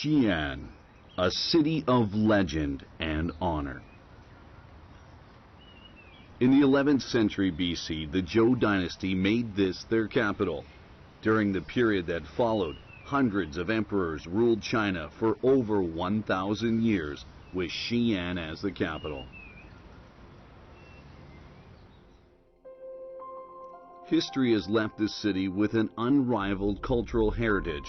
Xi'an, a city of legend and honor. In the 11th century BC, the Zhou dynasty made this their capital. During the period that followed, hundreds of emperors ruled China for over 1,000 years, with Xi'an as the capital. History has left this city with an unrivaled cultural heritage.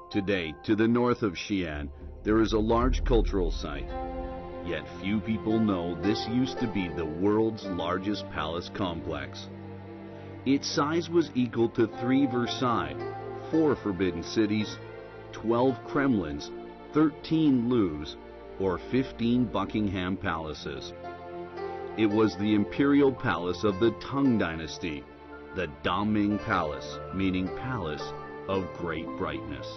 Today, to the north of Xi'an, there is a large cultural site. Yet few people know this used to be the world's largest palace complex. Its size was equal to 3 Versailles, 4 Forbidden Cities, 12 Kremlins, 13 Louvres, or 15 Buckingham Palaces. It was the imperial palace of the Tang Dynasty, the Daming Palace, meaning Palace of Great Brightness.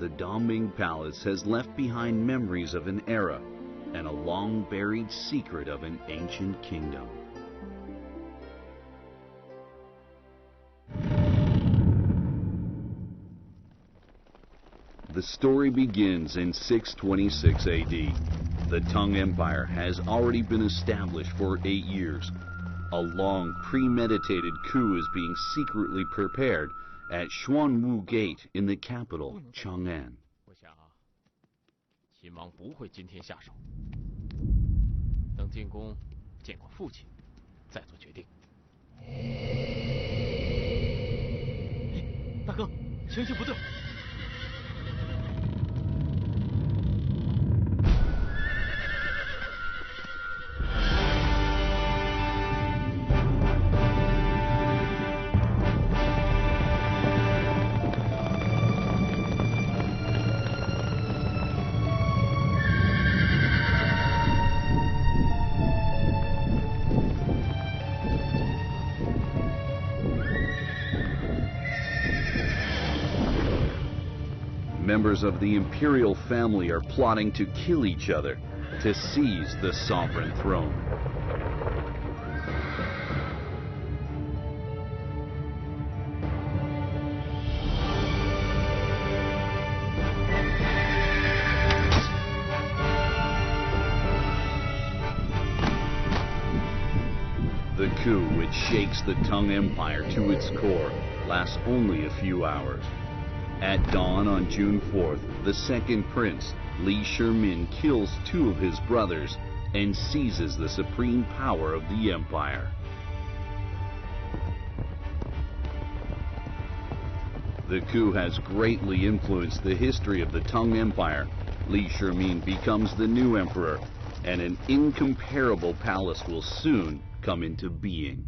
The Daming Palace has left behind memories of an era and a long-buried secret of an ancient kingdom. The story begins in 626 AD. The Tang Empire has already been established for 8 years. A long, premeditated coup is being secretly prepared at Xuanwu Gate in the capital, Chang'an. 我想啊，秦王不会今天下手，等进宫见过父亲，再做决定。大哥，情形不对。 Members of the imperial family are plotting to kill each other to seize the sovereign throne. The coup, which shakes the Tang Empire to its core, lasts only a few hours. At dawn on June 4th, the second prince, Li Shimin, kills 2 of his brothers and seizes the supreme power of the empire. The coup has greatly influenced the history of the Tang Empire. Li Shimin becomes the new emperor, and an incomparable palace will soon come into being.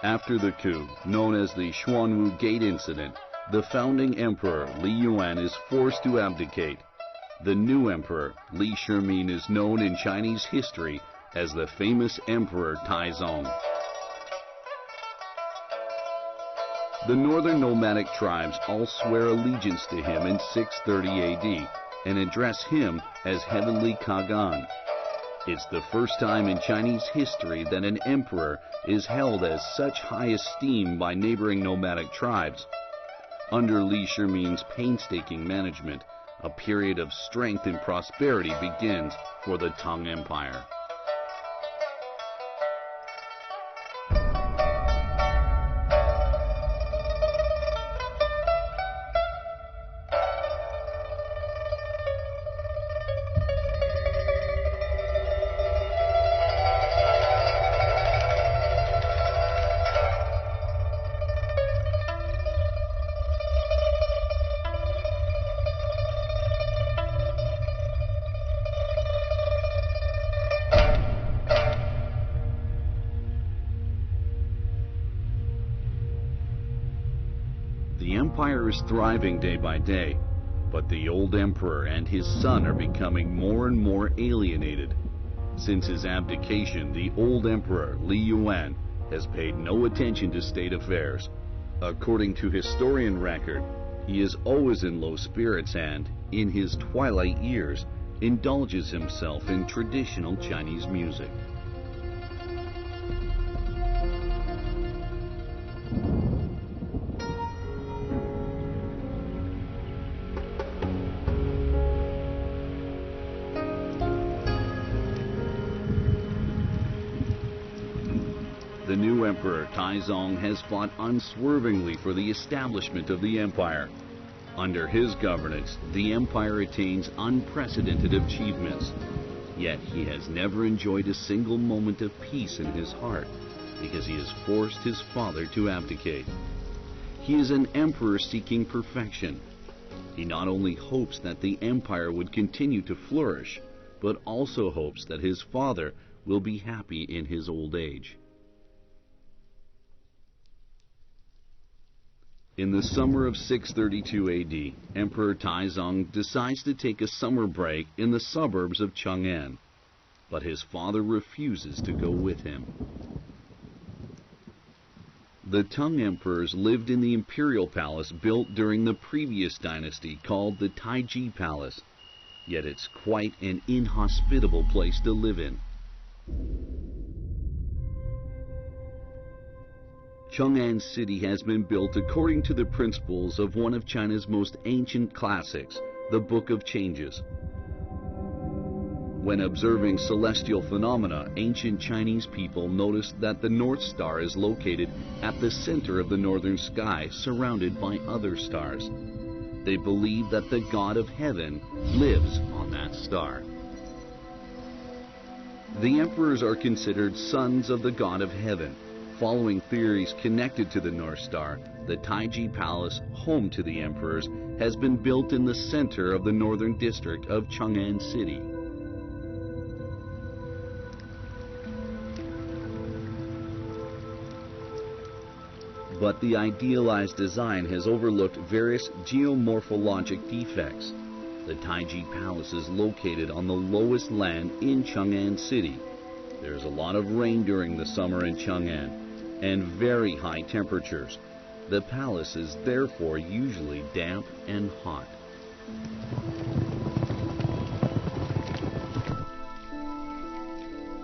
After the coup, known as the Xuanwu Gate incident, the founding emperor Li Yuan is forced to abdicate. The new emperor, Li Shimin, is known in Chinese history as the famous Emperor Taizong. The northern nomadic tribes all swear allegiance to him in 630 AD and address him as Heavenly Chang'an. It's the first time in Chinese history that an emperor is held as such high esteem by neighboring nomadic tribes. Under Li Shimin's painstaking management, a period of strength and prosperity begins for the Tang Empire. The empire is thriving day by day, but the old emperor and his son are becoming more and more alienated. Since his abdication, the old emperor, Li Yuan, has paid no attention to state affairs. According to historian record, he is always in low spirits and, in his twilight years, indulges himself in traditional Chinese music. The new emperor Taizong has fought unswervingly for the establishment of the empire. Under his governance, the empire attains unprecedented achievements. Yet he has never enjoyed a single moment of peace in his heart because he has forced his father to abdicate. He is an emperor seeking perfection. He not only hopes that the empire would continue to flourish, but also hopes that his father will be happy in his old age. In the summer of 632 AD, Emperor Taizong decides to take a summer break in the suburbs of Chang'an, but his father refuses to go with him. The Tang emperors lived in the imperial palace built during the previous dynasty called the Taiji Palace, yet it's quite an inhospitable place to live in. Chang'an City has been built according to the principles of one of China's most ancient classics, the Book of Changes. When observing celestial phenomena, ancient Chinese people noticed that the North Star is located at the center of the northern sky, surrounded by other stars. They believe that the God of Heaven lives on that star. The emperors are considered sons of the God of Heaven. Following theories connected to the North Star, the Taiji Palace, home to the emperors, has been built in the center of the northern district of Chang'an City. But the idealized design has overlooked various geomorphologic defects. The Taiji Palace is located on the lowest land in Chang'an City. There's a lot of rain during the summer in Chang'an, and very high temperatures. The palace is therefore usually damp and hot.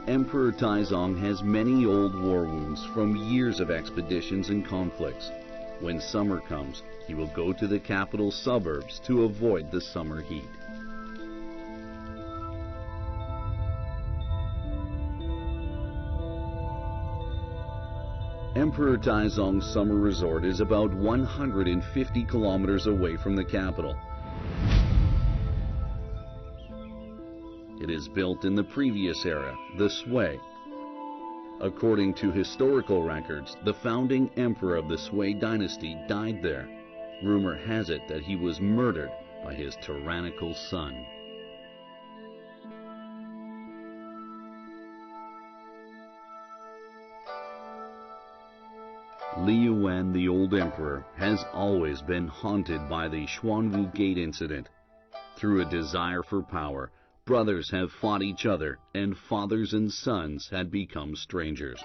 Emperor Taizong has many old war wounds from years of expeditions and conflicts. When summer comes, he will go to the capital suburbs to avoid the summer heat. Emperor Taizong's summer resort is about 150 kilometers away from the capital. It is built in the previous era, the Sui. According to historical records, the founding emperor of the Sui Dynasty died there. Rumor has it that he was murdered by his tyrannical son. Li Yuan, the old emperor, has always been haunted by the Xuanwu Gate incident. Through a desire for power, brothers have fought each other, and fathers and sons had become strangers.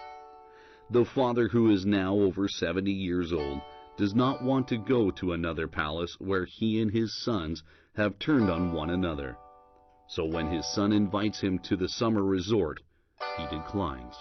The father, who is now over 70 years old, does not want to go to another palace where he and his sons have turned on one another. So when his son invites him to the summer resort, he declines.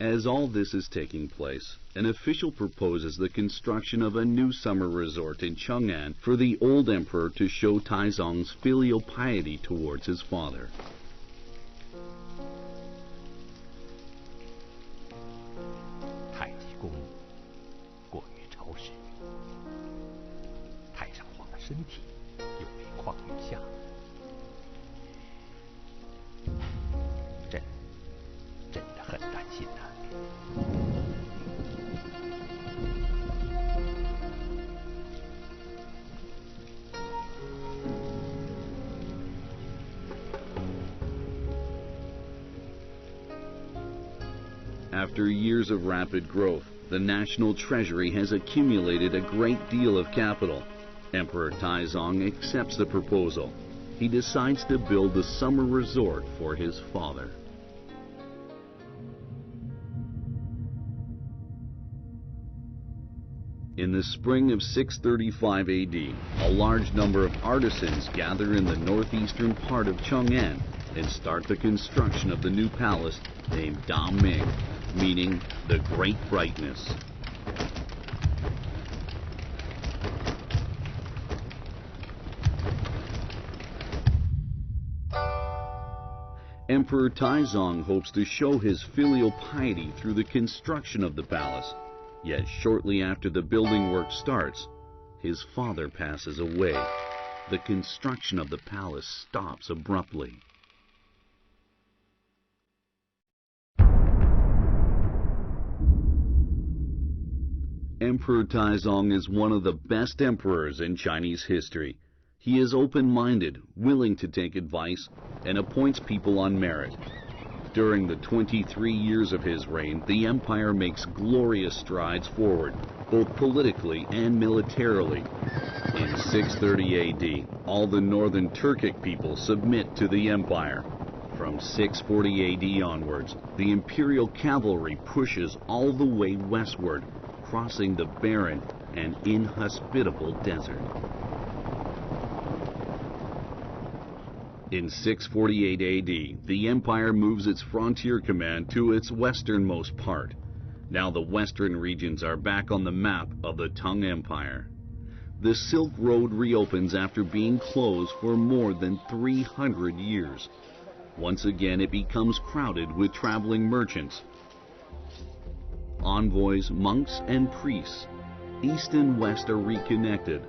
As all this is taking place, an official proposes the construction of a new summer resort in Chang'an for the old emperor to show Taizong's filial piety towards his father. After years of rapid growth, the national treasury has accumulated a great deal of capital. Emperor Taizong accepts the proposal. he decides to build a summer resort for his father. In the spring of 635 AD, a large number of artisans gather in the northeastern part of Chang'an and start the construction of the new palace named Daming, meaning the Great Brightness. Emperor Taizong hopes to show his filial piety through the construction of the palace. Yet shortly after the building work starts, his father passes away. The construction of the palace stops abruptly. Emperor Taizong is one of the best emperors in Chinese history. He is open-minded, willing to take advice, and appoints people on merit. During the 23 years of his reign, the empire makes glorious strides forward, both politically and militarily. In 630 AD, all the northern Turkic people submit to the empire. From 640 AD onwards, the imperial cavalry pushes all the way westward, crossing the barren and inhospitable desert. In 648 AD, the empire moves its frontier command to its westernmost part. Now the western regions are back on the map of the Tang Empire. The Silk Road reopens after being closed for more than 300 years. Once again, it becomes crowded with traveling merchants, envoys, monks, and priests. East and west are reconnected.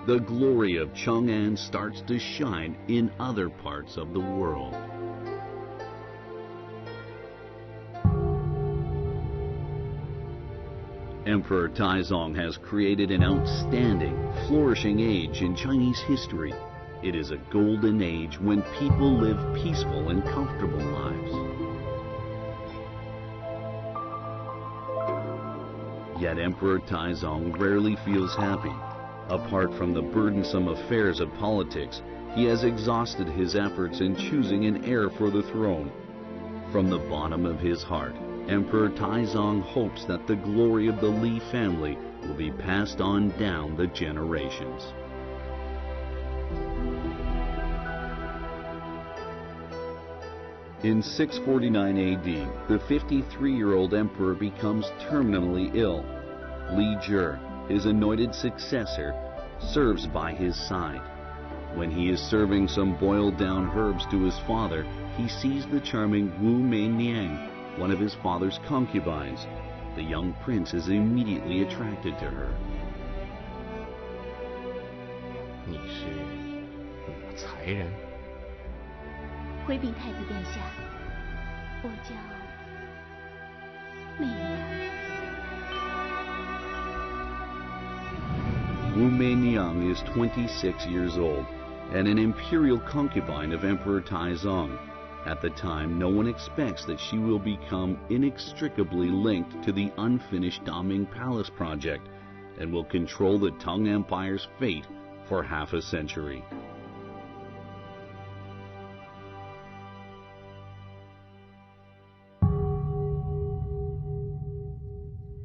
The glory of Chang'an starts to shine in other parts of the world. Emperor Taizong has created an outstanding, flourishing age in Chinese history. It is a golden age when people live peaceful and comfortable lives. Yet Emperor Taizong rarely feels happy. Apart from the burdensome affairs of politics, he has exhausted his efforts in choosing an heir for the throne. From the bottom of his heart, Emperor Taizong hopes that the glory of the Li family will be passed on down the generations. In 649 AD, the 53-year-old emperor becomes terminally ill. Li Jie, his anointed successor, serves by his side. When he is serving some boiled-down herbs to his father, he sees the charming Wu Meiniang, one of his father's concubines. The young prince is immediately attracted to her. 你是武才人？回禀太子殿下，我叫媚娘。 Wu Meiniang is 26 years old and an imperial concubine of Emperor Taizong. At the time, no one expects that she will become inextricably linked to the unfinished Daming Palace project and will control the Tang Empire's fate for half a century.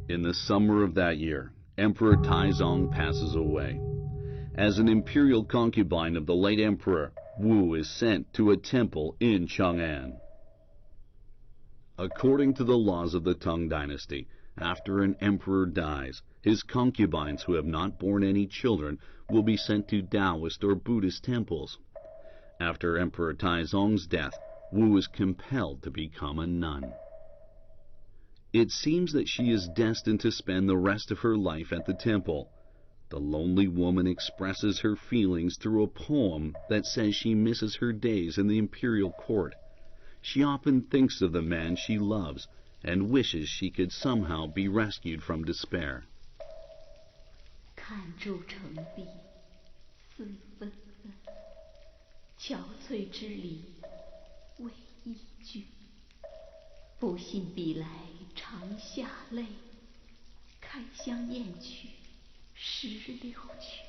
In the summer of that year, Emperor Taizong passes away. As an imperial concubine of the late emperor, Wu is sent to a temple in Chang'an. According to the laws of the Tang Dynasty, after an emperor dies, his concubines who have not borne any children will be sent to Taoist or Buddhist temples. After Emperor Taizong's death, Wu is compelled to become a nun. It seems that she is destined to spend the rest of her life at the temple. The lonely woman expresses her feelings through a poem that says she misses her days in the imperial court. She often thinks of the man she loves and wishes she could somehow be rescued from despair. 看筑城壁，丝纷纷，憔悴之理，为一句。不信笔来长下泪，开箱验取16曲。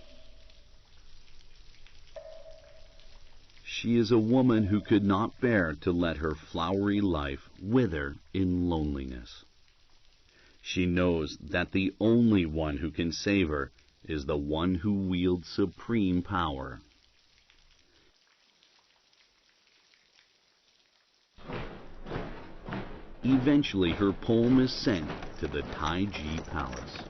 she is a woman who could not bear to let her flowery life wither in loneliness. She knows that the only one who can save her is the one who wields supreme power. Eventually, her poem is sent to the Taiji Palace.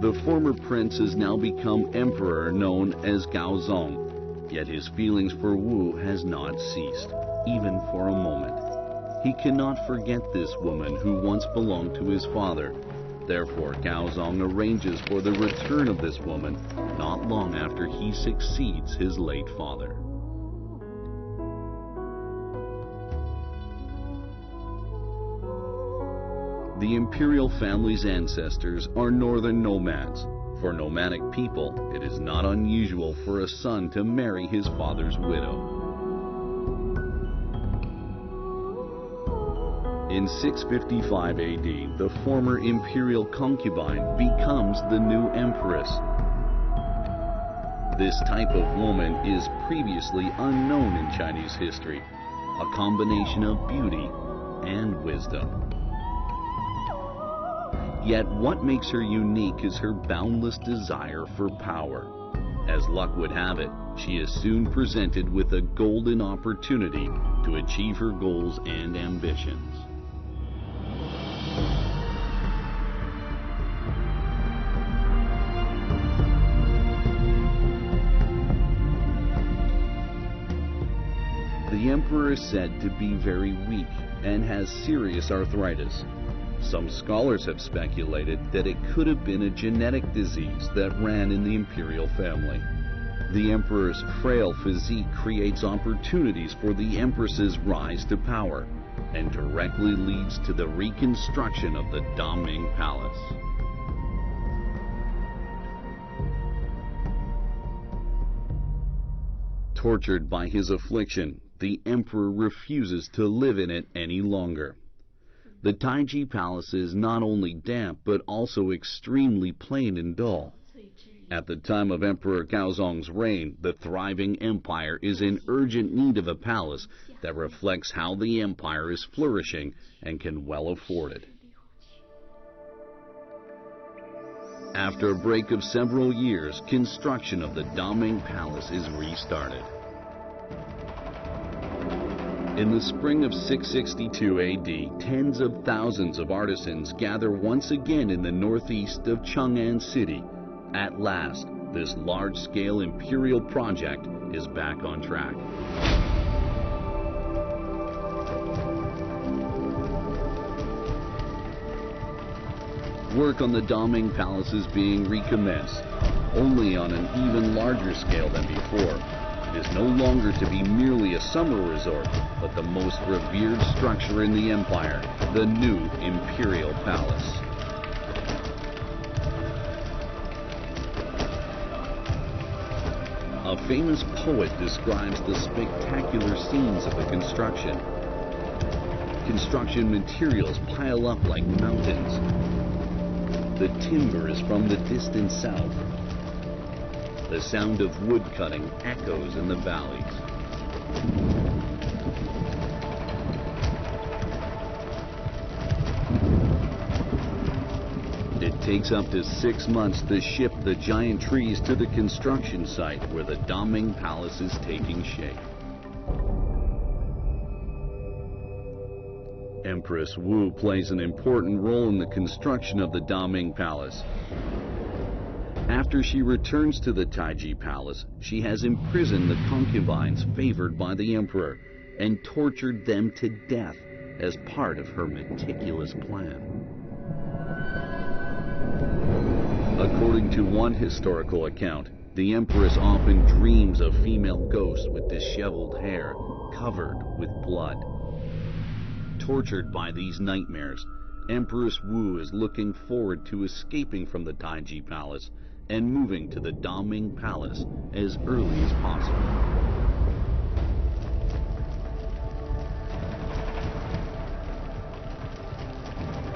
The former prince has now become emperor, known as Gaozong, yet his feelings for Wu has not ceased, even for a moment. He cannot forget this woman who once belonged to his father. Therefore, Gaozong arranges for the return of this woman not long after he succeeds his late father. The imperial family's ancestors are northern nomads. For nomadic people, it is not unusual for a son to marry his father's widow. In 655 AD, the former imperial concubine becomes the new empress. This type of woman is previously unknown in Chinese history, a combination of beauty and wisdom. Yet what makes her unique is her boundless desire for power. As luck would have it, she is soon presented with a golden opportunity to achieve her goals and ambitions. The emperor is said to be very weak and has serious arthritis. Some scholars have speculated that it could have been a genetic disease that ran in the imperial family. The emperor's frail physique creates opportunities for the empress's rise to power and directly leads to the reconstruction of the Daming Palace. Tortured by his affliction, the emperor refuses to live in it any longer. The Taiji Palace is not only damp, but also extremely plain and dull. At the time of Emperor Gaozong's reign, the thriving empire is in urgent need of a palace that reflects how the empire is flourishing and can well afford it. After a break of several years, construction of the Daming Palace is restarted. In the spring of 662 AD, tens of thousands of artisans gather once again in the northeast of Chang'an city. At last, this large-scale imperial project is back on track. Work on the Daming Palace is being recommenced, only on an even larger scale than before. It is no longer to be merely a summer resort, but the most revered structure in the empire, the new imperial palace. A famous poet describes the spectacular scenes of the construction. Construction materials pile up like mountains. The timber is from the distant south. The sound of wood cutting echoes in the valleys. It takes up to 6 months to ship the giant trees to the construction site where the Daming Palace is taking shape. Empress Wu plays an important role in the construction of the Daming Palace. After she returns to the Taiji Palace, she has imprisoned the concubines favored by the emperor and tortured them to death as part of her meticulous plan. According to one historical account, the empress often dreams of female ghosts with disheveled hair covered with blood. Tortured by these nightmares, Empress Wu is looking forward to escaping from the Taiji Palace and moving to the Daming Palace as early as possible.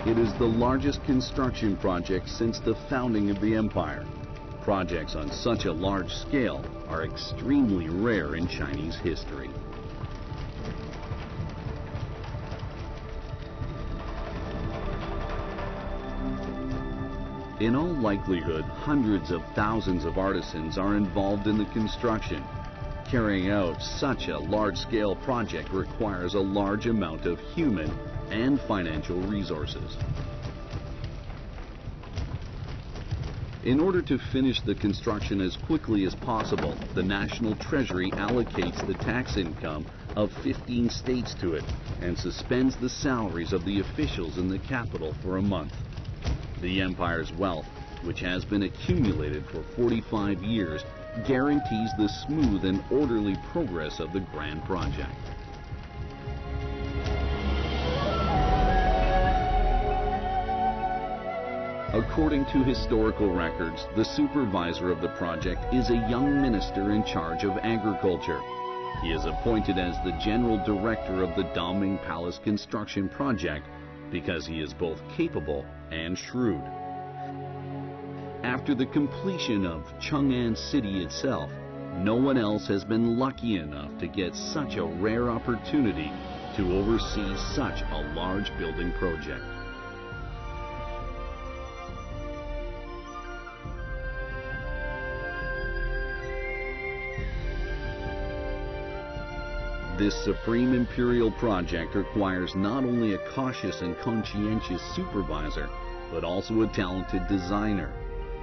It is the largest construction project since the founding of the empire. projects on such a large scale are extremely rare in Chinese history. In all likelihood, hundreds of thousands of artisans are involved in the construction. Carrying out such a large-scale project requires a large amount of human and financial resources. In order to finish the construction as quickly as possible, the National Treasury allocates the tax income of 15 states to it and suspends the salaries of the officials in the capital for a month. The empire's wealth, which has been accumulated for 45 years, guarantees the smooth and orderly progress of the grand project. According to historical records, the supervisor of the project is a young minister in charge of agriculture. He is appointed as the general director of the Daming Palace construction project because he is both capable and shrewd. After the completion of Chang'an city itself, no one else has been lucky enough to get such a rare opportunity to oversee such a large building project. This supreme imperial project requires not only a cautious and conscientious supervisor, but also a talented designer.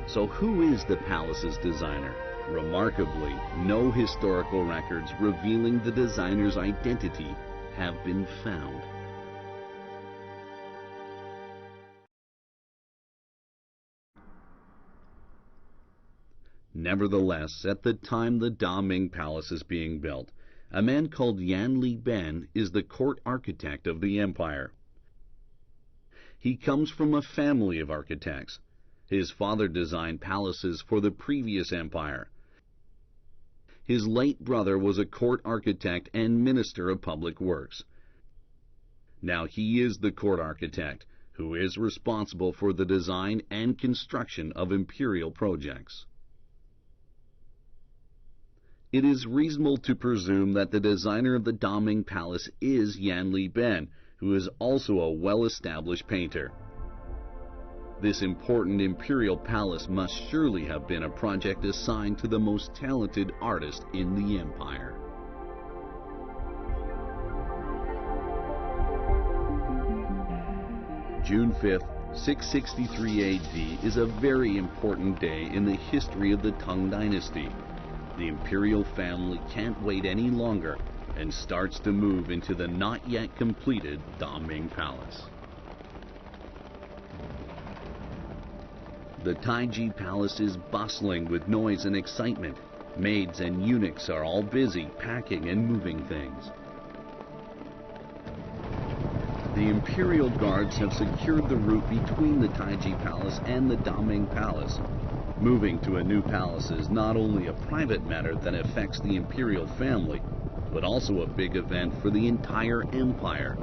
So who is the palace's designer? Remarkably, no historical records revealing the designer's identity have been found. Nevertheless, at the time the Daming Palace is being built, a man called Yan Li Ben is the court architect of the empire. He comes from a family of architects. His father designed palaces for the previous empire. His late brother was a court architect and minister of public works. Now he is the court architect, who is responsible for the design and construction of imperial projects. It is reasonable to presume that the designer of the Daming Palace is Yan Li Ben, who is also a well-established painter. This important imperial palace must surely have been a project assigned to the most talented artist in the empire. June 5th, 663 AD is a very important day in the history of the Tang Dynasty. The imperial family can't wait any longer and starts to move into the not yet completed Daming Palace. The Taiji Palace is bustling with noise and excitement. Maids and eunuchs are all busy packing and moving things. The imperial guards have secured the route between the Taiji Palace and the Daming Palace. Moving to a new palace is not only a private matter that affects the imperial family, but also a big event for the entire empire.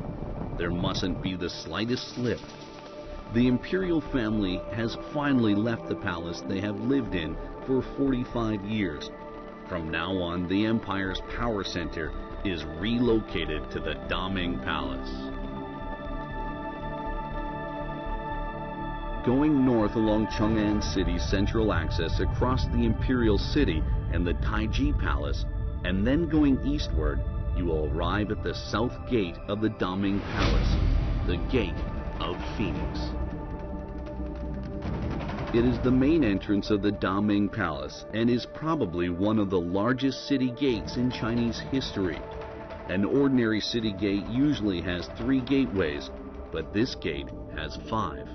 There mustn't be the slightest slip. The imperial family has finally left the palace they have lived in for 45 years. From now on, the empire's power center is relocated to the Daming Palace. Going north along Chang'an City's central axis across the Imperial City and the Taiji Palace, and then going eastward, you will arrive at the south gate of the Daming Palace, the Gate of Phoenix. It is the main entrance of the Daming Palace and is probably one of the largest city gates in Chinese history. An ordinary city gate usually has 3 gateways, but this gate has 5.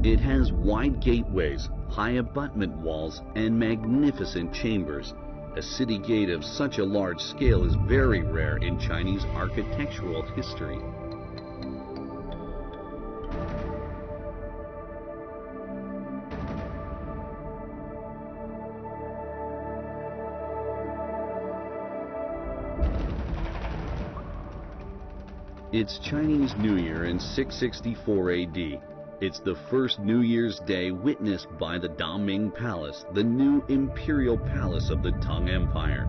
It has wide gateways, high abutment walls, and magnificent chambers. A city gate of such a large scale is very rare in Chinese architectural history. It's Chinese New Year in 664 AD, It's the first New Year's Day witnessed by the Daming Palace, the new imperial palace of the Tang Empire.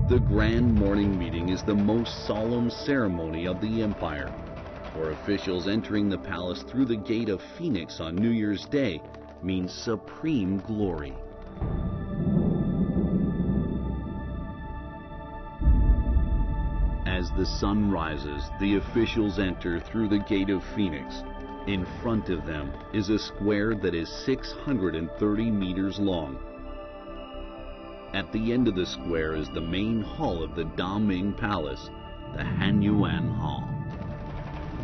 The grand morning meeting is the most solemn ceremony of the empire. For officials, entering the palace through the gate of Phoenix on New Year's Day means supreme glory. As the sun rises, the officials enter through the gate of Phoenix. In front of them is a square that is 630 meters long. At the end of the square is the main hall of the Daming Palace, the Hanyuan Hall.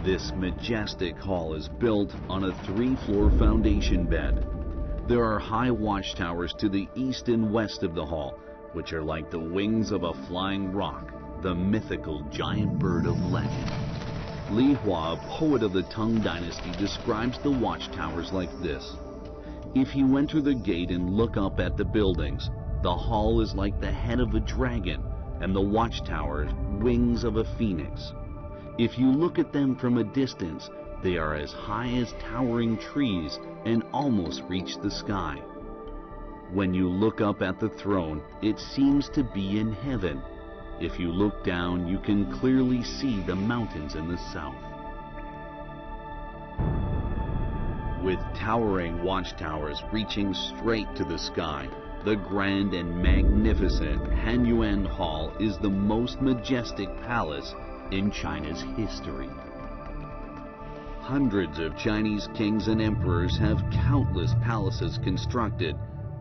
This majestic hall is built on a 3-floor foundation bed. There are high watchtowers to the east and west of the hall, which are like the wings of a flying roc, the mythical giant bird of legend. Li Hua, a poet of the Tang Dynasty, describes the watchtowers like this. If you enter the gate and look up at the buildings, the hall is like the head of a dragon, and the watchtowers wings of a phoenix. If you look at them from a distance, they are as high as towering trees and almost reach the sky. When you look up at the throne, it seems to be in heaven. If you look down, you can clearly see the mountains in the south. With towering watchtowers reaching straight to the sky, the grand and magnificent Hanyuan Hall is the most majestic palace in China's history. Hundreds of Chinese kings and emperors have countless palaces constructed,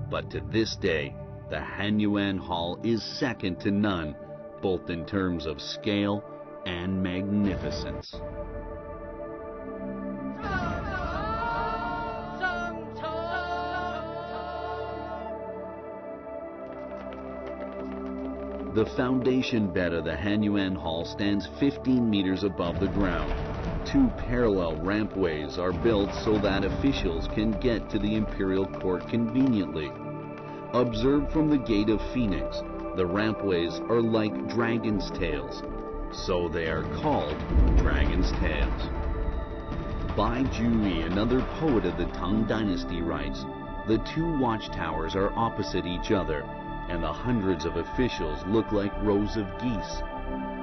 but to this day, the Hanyuan Hall is second to none, both in terms of scale and magnificence. The foundation bed of the Hanyuan Hall stands 15 meters above the ground. 2 parallel rampways are built so that officials can get to the imperial court conveniently. Observed from the gate of Phoenix, the rampways are like dragon's tails, so they are called dragon's tails. Bai Jui, another poet of the Tang Dynasty, writes, "The 2 watchtowers are opposite each other, and the hundreds of officials look like rows of geese.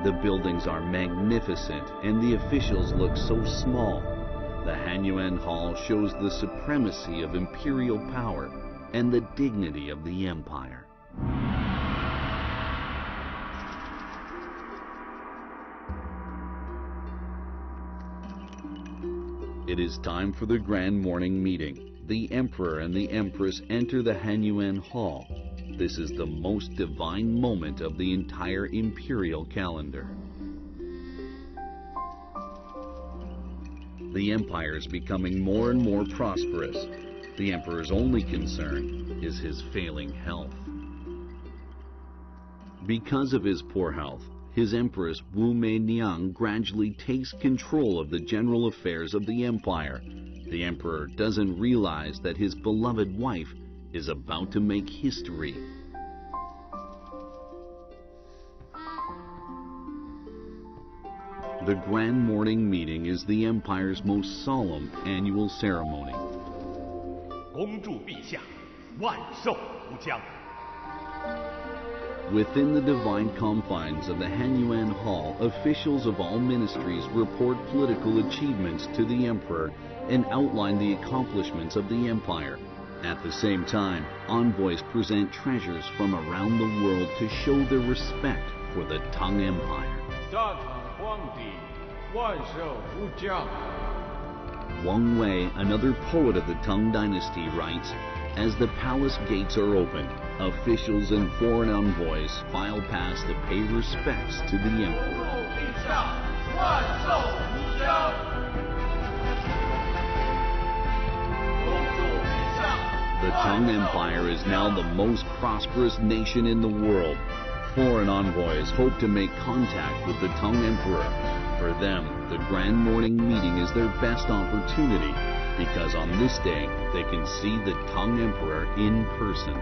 The buildings are magnificent, and the officials look so small. The Hanyuan Hall shows the supremacy of imperial power and the dignity of the empire." It is time for the grand morning meeting. The emperor and the empress enter the Hanyuan Hall. This is the most divine moment of the entire imperial calendar. The empire is becoming more and more prosperous. The emperor's only concern is his failing health. Because of his poor health, his empress Wu Mei-niang gradually takes control of the general affairs of the empire. The emperor doesn't realize that his beloved wife is about to make history. The grand morning meeting is the empire's most solemn annual ceremony. 恭祝陛下万寿无疆. Within the divine confines of the Hanyuan Hall, officials of all ministries report political achievements to the emperor and outline the accomplishments of the empire. At the same time, envoys present treasures from around the world to show their respect for the Tang Empire. Wang Wei, another poet of the Tang Dynasty, writes, "As the palace gates are opened, officials and foreign envoys file past to pay respects to the emperor." The Tang Empire is now the most prosperous nation in the world. Foreign envoys hope to make contact with the Tang Emperor. For them, the grand morning meeting is their best opportunity, because on this day, they can see the Tang Emperor in person.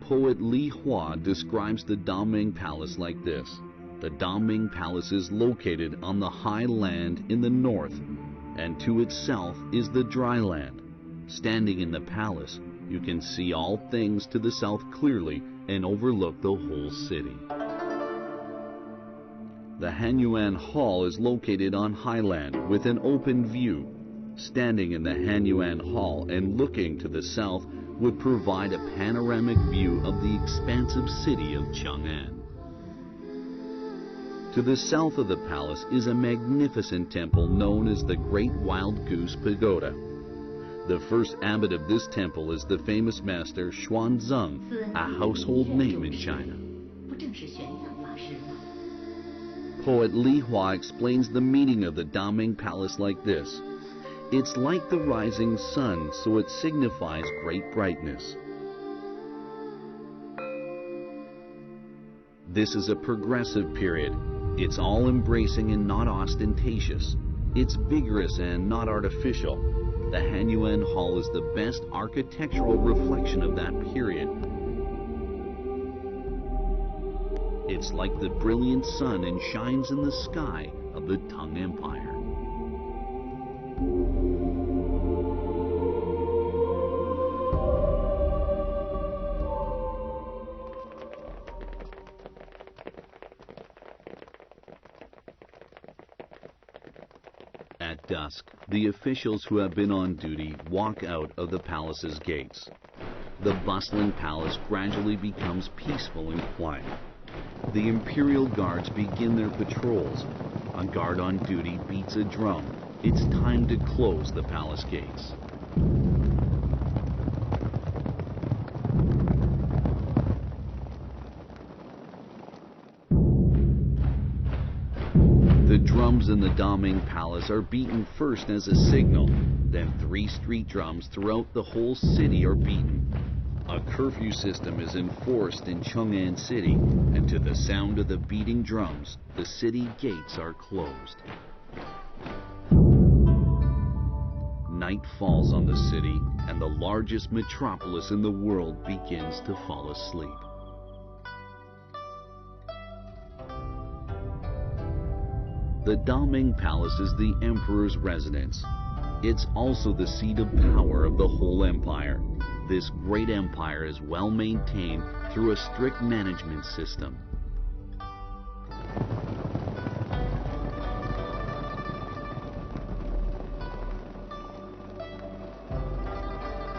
poet Li Hua describes the Daming Palace like this. The Daming Palace is located on the high land in the north, and to its south is the dry land. Standing in the palace, you can see all things to the south clearly and overlook the whole city. The Hanyuan Hall is located on highland with an open view. Standing in the Hanyuan Hall and looking to the south would provide a panoramic view of the expansive city of Chang'an. To the south of the palace is a magnificent temple known as the Great Wild Goose Pagoda. The first abbot of this temple is the famous master Xuanzang, a household name in China. Poet Li Hua explains the meaning of the Daming Palace like this. It's like the rising sun, so it signifies great brightness. This is a progressive period. It's all-embracing and not ostentatious. It's vigorous and not artificial. The Hanyuan Hall is the best architectural reflection of that period. It's like the brilliant sun and shines in the sky of the Tang Empire. At dusk, the officials who have been on duty walk out of the palace's gates. The bustling palace gradually becomes peaceful and quiet. The imperial guards begin their patrols. A guard on duty beats a drum. It's time to close the palace gates. The drums in the Daming Palace are beaten first as a signal, then 3 street drums throughout the whole city are beaten. A curfew system is enforced in Chang'an City, and to the sound of the beating drums, the city gates are closed. Night falls on the city, and the largest metropolis in the world begins to fall asleep. The Daming Palace is the emperor's residence. It's also the seat of power of the whole empire. This great empire is well maintained through a strict management system.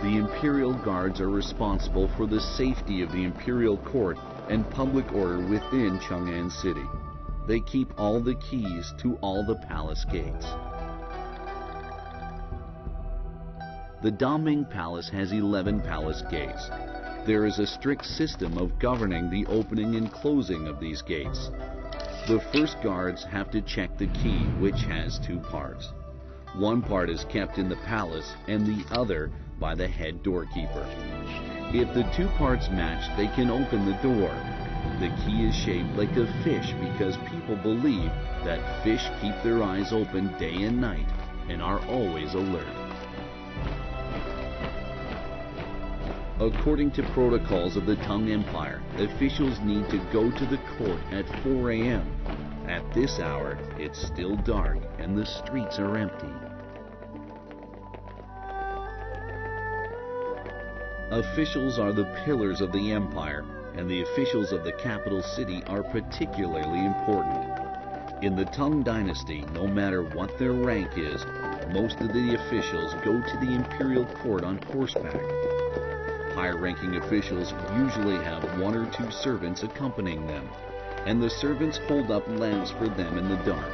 The imperial guards are responsible for the safety of the imperial court and public order within Chang'an City. They keep all the keys to all the palace gates. The Daming Palace has 11 palace gates. There is a strict system of governing the opening and closing of these gates. The first guards have to check the key, which has 2 parts. One part is kept in the palace and the other by the head doorkeeper. If the 2 parts match, they can open the door. The key is shaped like a fish because people believe that fish keep their eyes open day and night and are always alert. According to protocols of the Tang Empire, officials need to go to the court at 4 a.m. At this hour, it's still dark and the streets are empty. Officials are the pillars of the empire, and the officials of the capital city are particularly important. In the Tang Dynasty, no matter what their rank is, most of the officials go to the imperial court on horseback. Higher-ranking officials usually have 1 or 2 servants accompanying them, and the servants hold up lamps for them in the dark.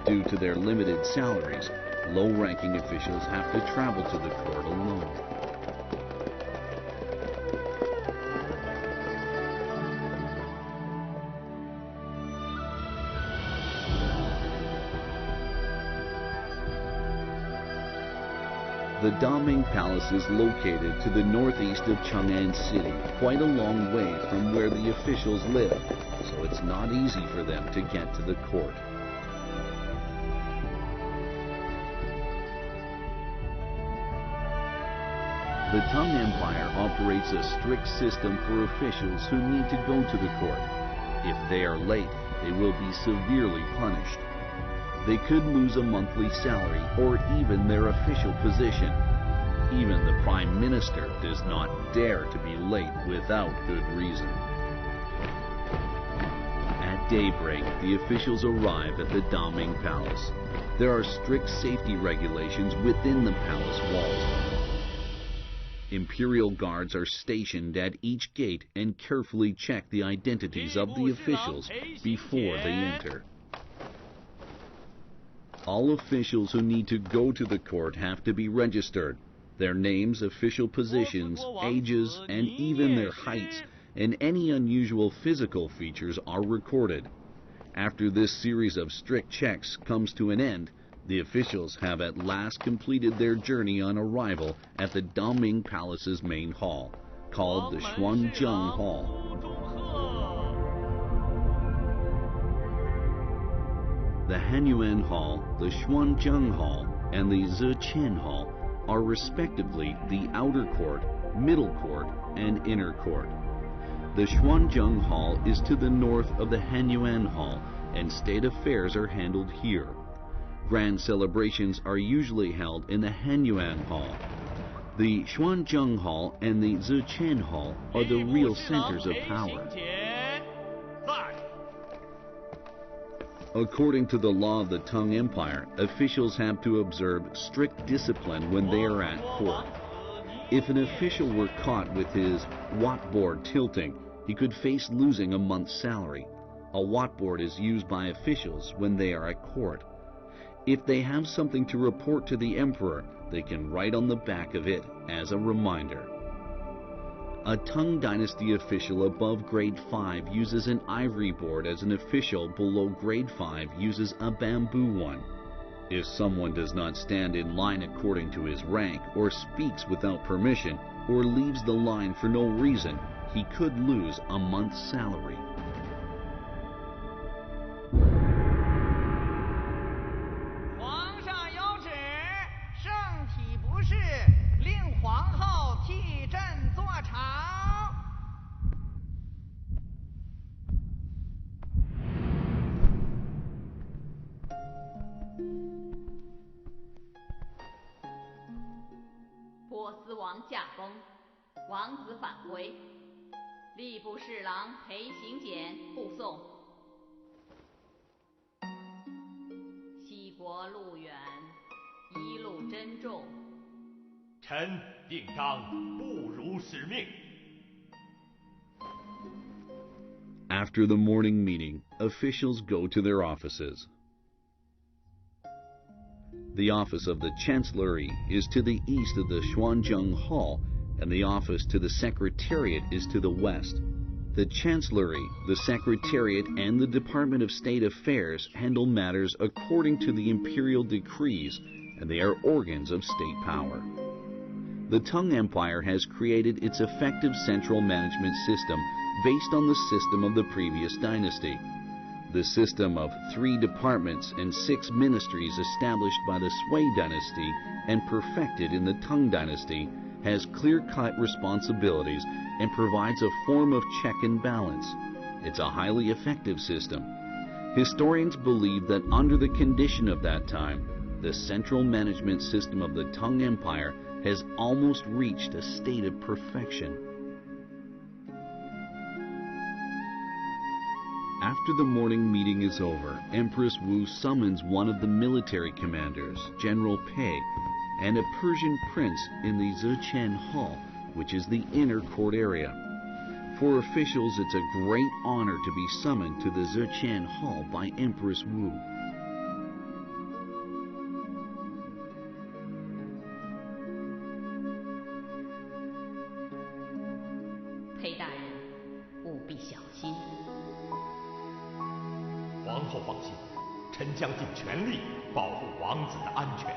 Due to their limited salaries, low-ranking officials have to travel to the court alone. The Daming Palace is located to the northeast of Chang'an City, quite a long way from where the officials live, so it's not easy for them to get to the court. The Tang Empire operates a strict system for officials who need to go to the court. If they are late, they will be severely punished. They could lose a monthly salary or even their official position. Even the Prime Minister does not dare to be late without good reason. At daybreak, the officials arrive at the Daming Palace. There are strict safety regulations within the palace walls. Imperial guards are stationed at each gate and carefully check the identities of the officials before they enter. All officials who need to go to the court have to be registered. Their names, official positions, ages, and even their heights and any unusual physical features are recorded. After this series of strict checks comes to an end, the officials have at last completed their journey on arrival at the Daming Palace's main hall, called the Xuanzheng Hall. The Hanyuan Hall, the Xuanzheng Hall, and the Xi'an Hall are respectively the outer court, middle court, and inner court. The Xuanzheng Hall is to the north of the Hanyuan Hall, and state affairs are handled here. Grand celebrations are usually held in the Hanyuan Hall. The Xuanzheng Hall and the Xi'an Hall are the real centers of power. According to the law of the Tang Empire, officials have to observe strict discipline when they are at court. If an official were caught with his wattboard tilting, he could face losing a month's salary. A wattboard is used by officials when they are at court. If they have something to report to the emperor, they can write on the back of it as a reminder. A Tang Dynasty official above grade 5 uses an ivory board as an official below grade 5 uses a bamboo one. If someone does not stand in line according to his rank, or speaks without permission, or leaves the line for no reason, he could lose a month's salary. After the morning meeting, officials go to their offices. The office of the Chancellery is to the east of the Xuanzheng Hall, and the office to the Secretariat is to the west. The Chancellery, the Secretariat, and the Department of State Affairs handle matters according to the imperial decrees, and they are organs of state power. The Tang Empire has created its effective central management system based on the system of the previous dynasty. The system of 3 departments and 6 ministries established by the Sui Dynasty and perfected in the Tang Dynasty has clear-cut responsibilities and provides a form of check and balance. It's a highly effective system. Historians believe that under the condition of that time, the central management system of the Tang Empire has almost reached a state of perfection. After the morning meeting is over, Empress Wu summons one of the military commanders, General Pei, and a Persian prince in the Xi'an Hall, which is the inner court area. For officials, it's a great honor to be summoned to the Xi'an Hall by Empress Wu.裴大人，务必小心。皇后放心，臣将尽全力保护王子的安全。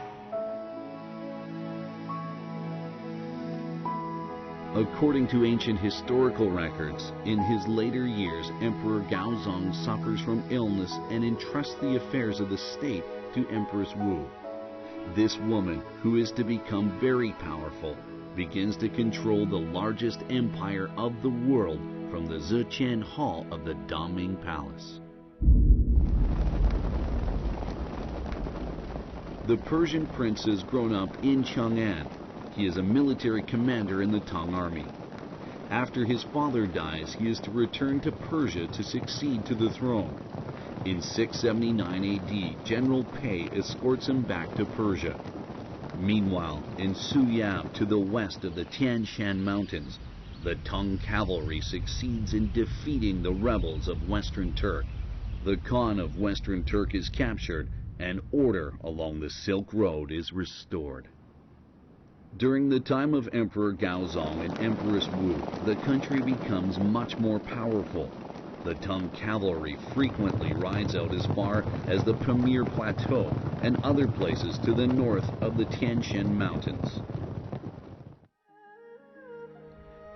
According to ancient historical records, in his later years, Emperor Gaozong suffers from illness and entrusts the affairs of the state to Empress Wu. This woman, who is to become very powerful, begins to control the largest empire of the world from the Xi'an Hall of the Daming Palace. The Persian prince has grown up in Chang'an. He is a military commander in the Tang army. After his father dies, he is to return to Persia to succeed to the throne. In 679 AD, General Pei escorts him back to Persia. Meanwhile, in Sui to the west of the Tian Shan Mountains, the Tang cavalry succeeds in defeating the rebels of Western Turk. The Khan of Western Turk is captured, and order along the Silk Road is restored. During the time of Emperor Gaozong and Empress Wu, the country becomes much more powerful. The Tang cavalry frequently rides out as far as the Pamir Plateau and other places to the north of the Tian Shan Mountains.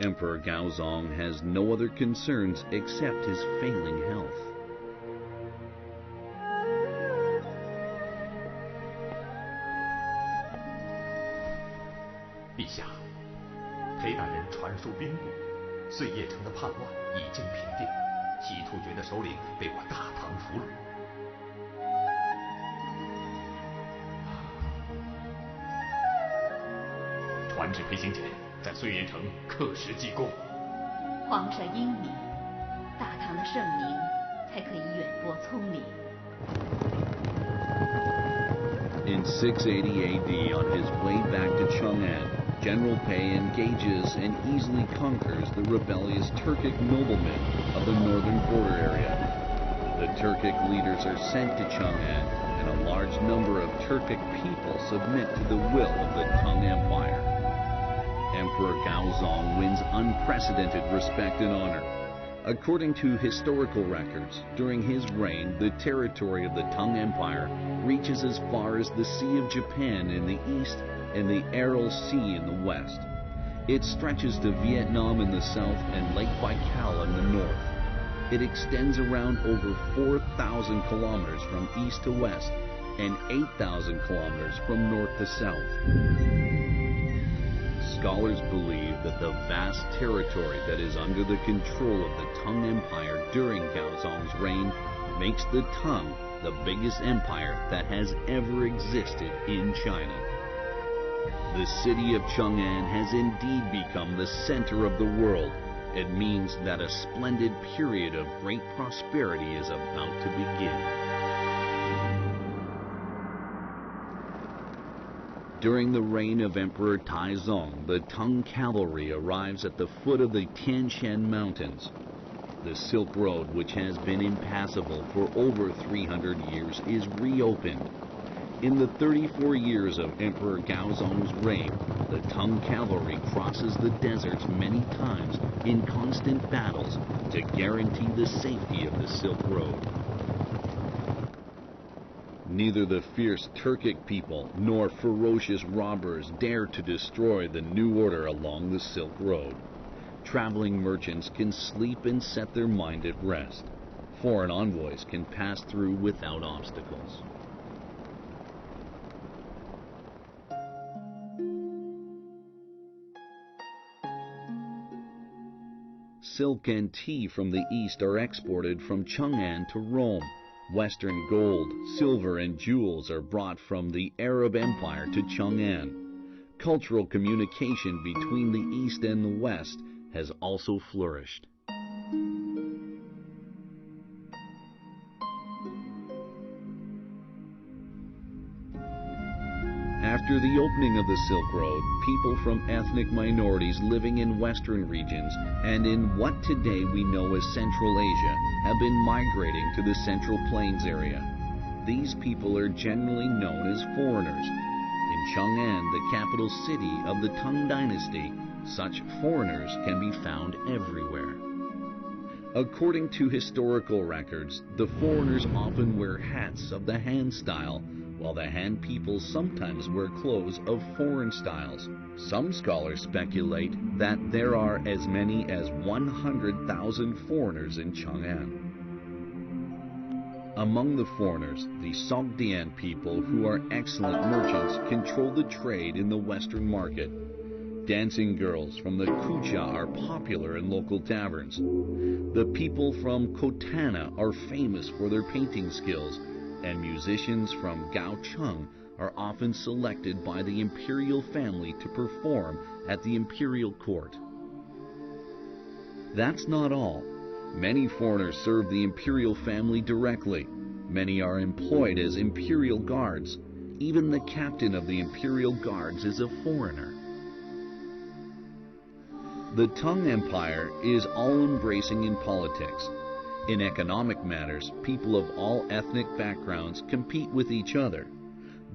Emperor Gaozong has no other concerns except his failing health. 陛下，裴大人传书兵部，碎叶城的叛乱已经平定，西突厥的首领被我大唐俘虏。传旨裴行俭在碎叶城刻石记功。皇上英明，大唐的圣明才可以远播聪明。 In 680 AD, on his way back to Chang'an, General Pei engages and easily conquers the rebellious Turkic noblemen of the northern border area. The Turkic leaders are sent to Chang'an, and a large number of Turkic people submit to the will of the Tang Empire. Emperor Gaozong wins unprecedented respect and honor. According to historical records, during his reign, the territory of the Tang Empire reaches as far as the Sea of Japan in the east and the Aral Sea in the west. It stretches to Vietnam in the south and Lake Baikal in the north. It extends around over 4,000 kilometers from east to west and 8,000 kilometers from north to south. Scholars believe that the vast territory that is under the control of the Tang Empire during Gaozong's reign makes the Tang the biggest empire that has ever existed in China. The city of Chang'an has indeed become the center of the world. It means that a splendid period of great prosperity is about to begin. During the reign of Emperor Taizong, the Tang cavalry arrives at the foot of the Tian Shan Mountains. The Silk Road, which has been impassable for over 300 years, is reopened. In the 34 years of Emperor Gaozong's reign, the Tang cavalry crosses the deserts many times in constant battles to guarantee the safety of the Silk Road. Neither the fierce Turkic people nor ferocious robbers dare to destroy the new order along the Silk Road. Traveling merchants can sleep and set their mind at rest. Foreign envoys can pass through without obstacles. Silk and tea from the east are exported from Chang'an to Rome. Western gold, silver, and jewels are brought from the Arab Empire to Chang'an. Cultural communication between the East and the West has also flourished. After the opening of the Silk Road, people from ethnic minorities living in Western regions and in what today we know as Central Asia have been migrating to the Central Plains area. These people are generally known as foreigners. In Chang'an, the capital city of the Tang Dynasty, such foreigners can be found everywhere. According to historical records, the foreigners often wear hats of the Han style, while the Han people sometimes wear clothes of foreign styles. Some scholars speculate that there are as many as 100,000 foreigners in Chang'an. Among the foreigners, the Sogdian people, who are excellent merchants, control the trade in the Western market. Dancing girls from the Kucha are popular in local taverns. The people from Kotana are famous for their painting skills, and musicians from Gaocheng are often selected by the imperial family to perform at the imperial court. That's not all. Many foreigners serve the imperial family directly. Many are employed as imperial guards. Even the captain of the imperial guards is a foreigner. The Tang Empire is all-embracing in politics. In economic matters, people of all ethnic backgrounds compete with each other.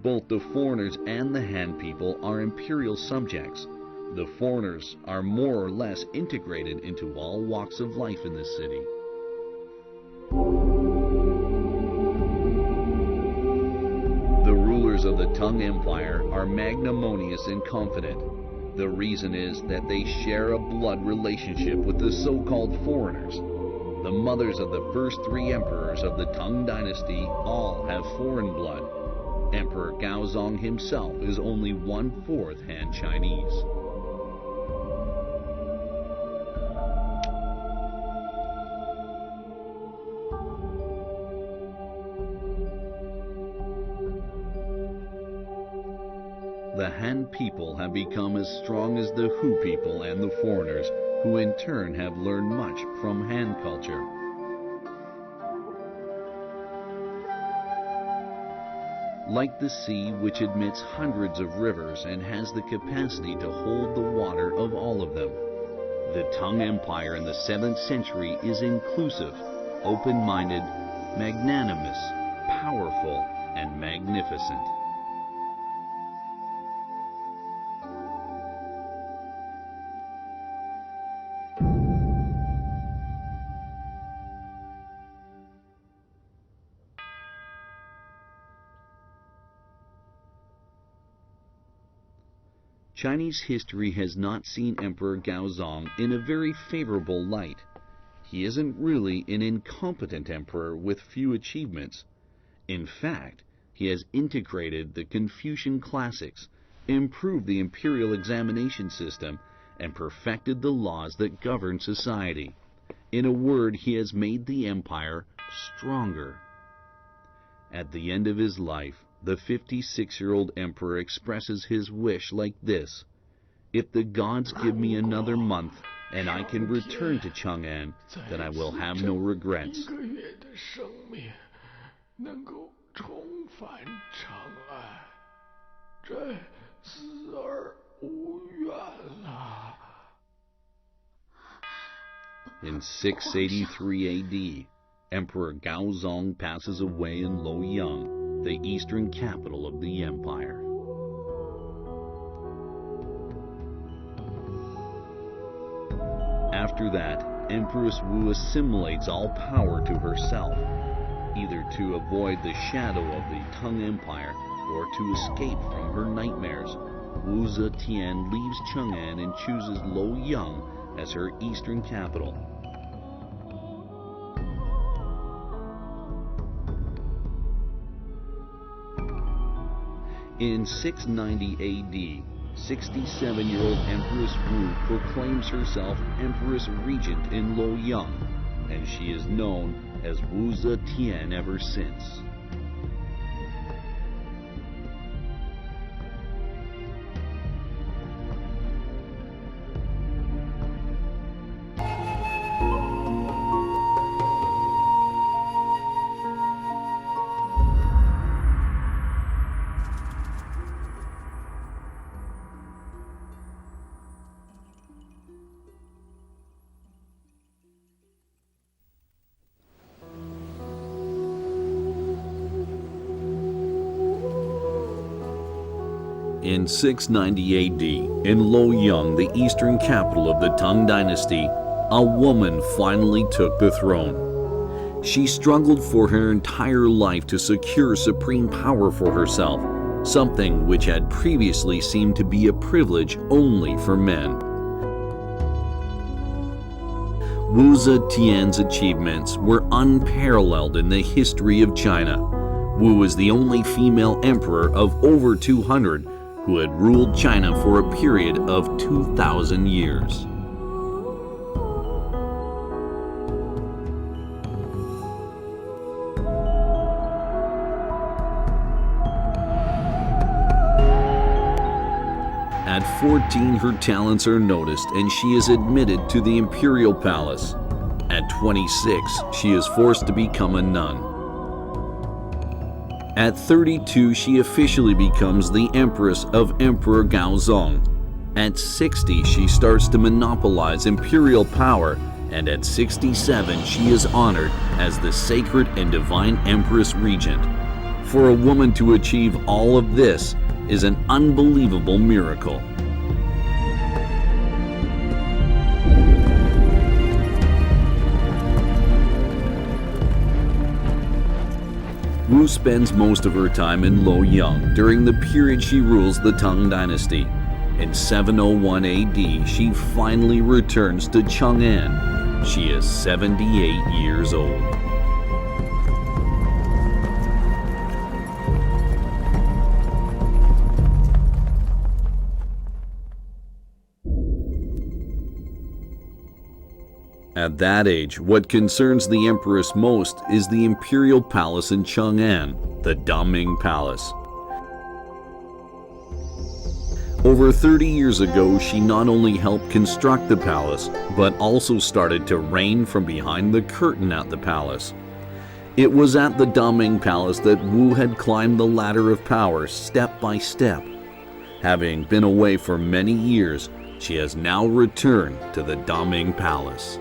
Both the foreigners and the Han people are imperial subjects. The foreigners are more or less integrated into all walks of life in this city. The rulers of the Tang Empire are magnanimous and confident. The reason is that they share a blood relationship with the so-called foreigners. The mothers of the first three emperors of the Tang Dynasty all have foreign blood. Emperor Gaozong himself is only 1/4 Han Chinese. The Han people have become as strong as the Hu people and the foreigners, who in turn have learned much from Han culture. Like the sea, which admits hundreds of rivers and has the capacity to hold the water of all of them, the Tang Empire in the 7th century is inclusive, open-minded, magnanimous, powerful, and magnificent. Chinese history has not seen Emperor Gaozong in a very favorable light. He isn't really an incompetent emperor with few achievements. In fact, he has integrated the Confucian classics, improved the imperial examination system, and perfected the laws that govern society. In a word, he has made the empire stronger. At the end of his life, the 56-year-old emperor expresses his wish like this: "If the gods give me another month and I can return to Chang'an, then I will have no regrets." In 683 AD, Emperor Gaozong passes away in Luoyang, the eastern capital of the empire. After that, Empress Wu assimilates all power to herself, either to avoid the shadow of the Tang Empire or to escape from her nightmares. Wu Zetian leaves Chang'an and chooses Luoyang as her eastern capital. In 690 AD, 67-year-old Empress Wu proclaims herself Empress Regent in Luoyang, and she is known as Wu Zetian ever since. In 690 AD, in Luoyang, the eastern capital of the Tang Dynasty, a woman finally took the throne. She struggled for her entire life to secure supreme power for herself, something which had previously seemed to be a privilege only for men. Wu Zetian's achievements were unparalleled in the history of China. Wu was the only female emperor of over 200 who had ruled China for a period of 2,000 years. At 14, her talents are noticed and she is admitted to the imperial palace. At 26, she is forced to become a nun. At 32, she officially becomes the Empress of Emperor Gaozong. At 60, she starts to monopolize imperial power, and at 67, she is honored as the sacred and divine Empress Regent. For a woman to achieve all of this is an unbelievable miracle. Wu spends most of her time in Luoyang during the period she rules the Tang Dynasty. In 701 AD, she finally returns to Chang'an. She is 78 years old. At that age, what concerns the empress most is the imperial palace in Chang'an, the Daming Palace. Over 30 years ago, she not only helped construct the palace, but also started to reign from behind the curtain at the palace. It was at the Daming Palace that Wu had climbed the ladder of power step by step. Having been away for many years, she has now returned to the Daming Palace.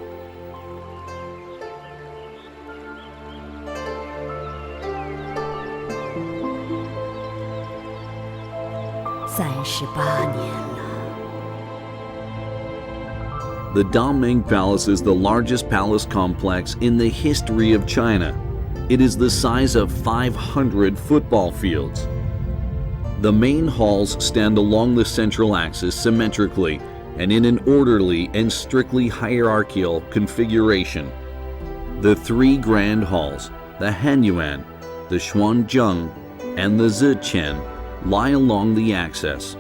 The Daming Palace is the largest palace complex in the history of China. It is the size of 500 football fields. The main halls stand along the central axis symmetrically and in an orderly and strictly hierarchical configuration. The three grand halls, the Hanyuan, the Xuanzheng, and the Ziqian, lie along the axis.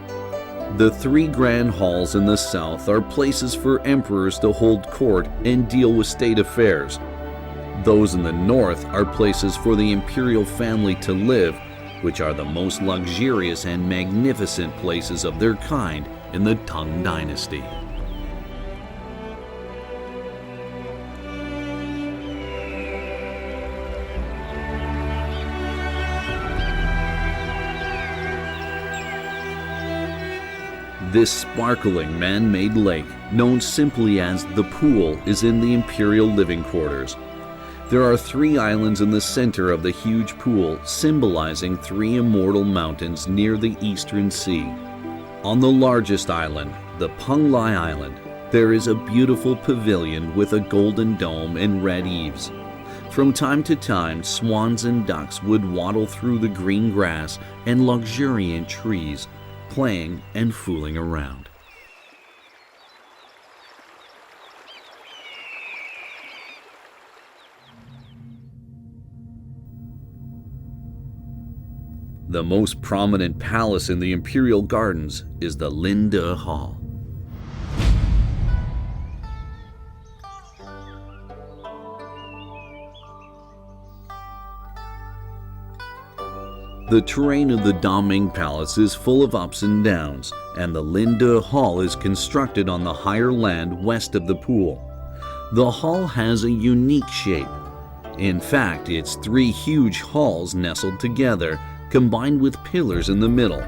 The three grand halls in the south are places for emperors to hold court and deal with state affairs. Those in the north are places for the imperial family to live, which are the most luxurious and magnificent places of their kind in the Tang Dynasty. This sparkling man-made lake, known simply as the Pool, is in the imperial living quarters. There are three islands in the center of the huge pool, symbolizing three immortal mountains near the eastern sea. On the largest island, the Penglai Island, there is a beautiful pavilion with a golden dome and red eaves. From time to time, swans and ducks would waddle through the green grass and luxuriant trees, playing and fooling around. The most prominent palace in the imperial gardens is the Linde Hall. The terrain of the Daming Palace is full of ups and downs, and the Linde Hall is constructed on the higher land west of the pool. The hall has a unique shape. In fact, it's three huge halls nestled together, combined with pillars in the middle.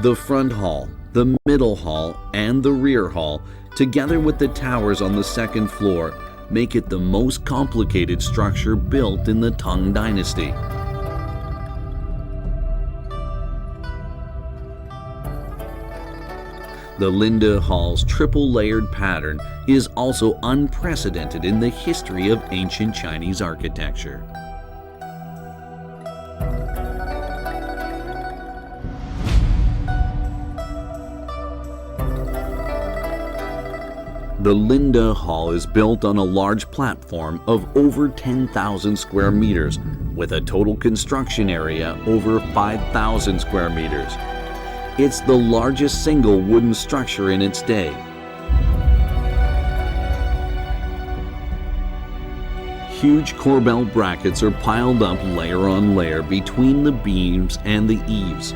The front hall, the middle hall, and the rear hall, together with the towers on the second floor, make it the most complicated structure built in the Tang Dynasty. The Linde Hall's triple-layered pattern is also unprecedented in the history of ancient Chinese architecture. The Linde Hall is built on a large platform of over 10,000 square meters, with a total construction area over 5,000 square meters. It's the largest single wooden structure in its day. Huge corbel brackets are piled up layer on layer between the beams and the eaves.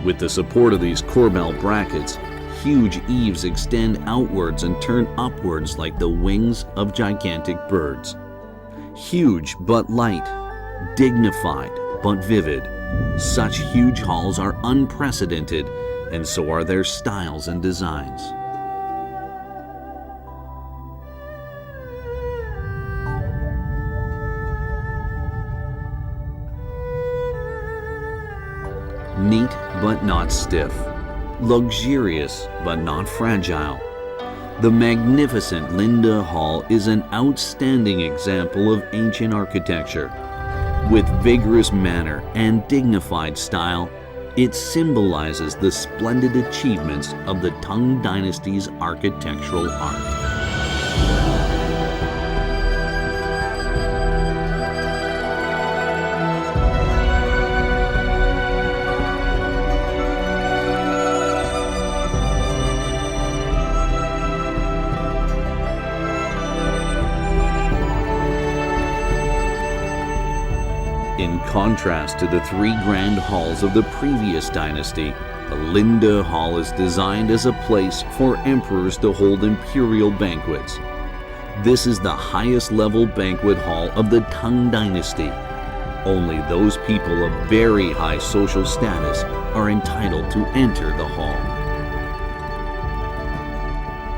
With the support of these corbel brackets, huge eaves extend outwards and turn upwards like the wings of gigantic birds. Huge but light, dignified but vivid. Such huge halls are unprecedented, and so are their styles and designs. Neat but not stiff, luxurious but not fragile. The magnificent Linda Hall is an outstanding example of ancient architecture. With vigorous manner and dignified style, it symbolizes the splendid achievements of the Tang Dynasty's architectural art. In contrast to the three grand halls of the previous dynasty, the Linda Hall is designed as a place for emperors to hold imperial banquets. This is the highest level banquet hall of the Tang Dynasty. Only those people of very high social status are entitled to enter the hall.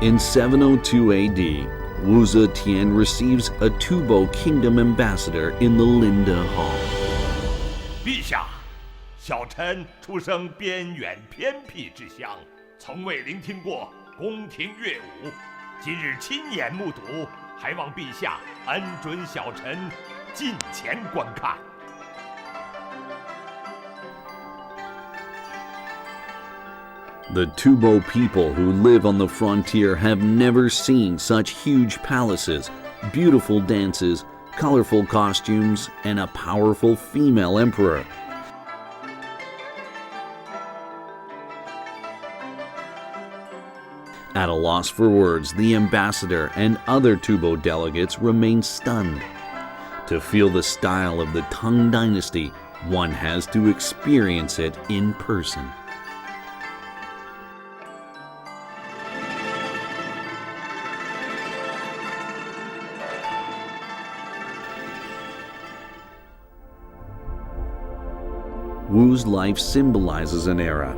In 702 AD, Wu Zetian receives a Tubo kingdom ambassador in the Linda Hall. 陛下，小臣出生边远偏僻之乡，从未聆听过宫廷乐舞，今日亲眼目睹，还望陛下恩准小臣近前观看。 The Tubo people who live on the frontier have never seen such huge palaces, beautiful dances, colorful costumes, and a powerful female emperor. At a loss for words, the ambassador and other Tubo delegates remain stunned. To feel the style of the Tang Dynasty, one has to experience it in person. Wu's life symbolizes an era.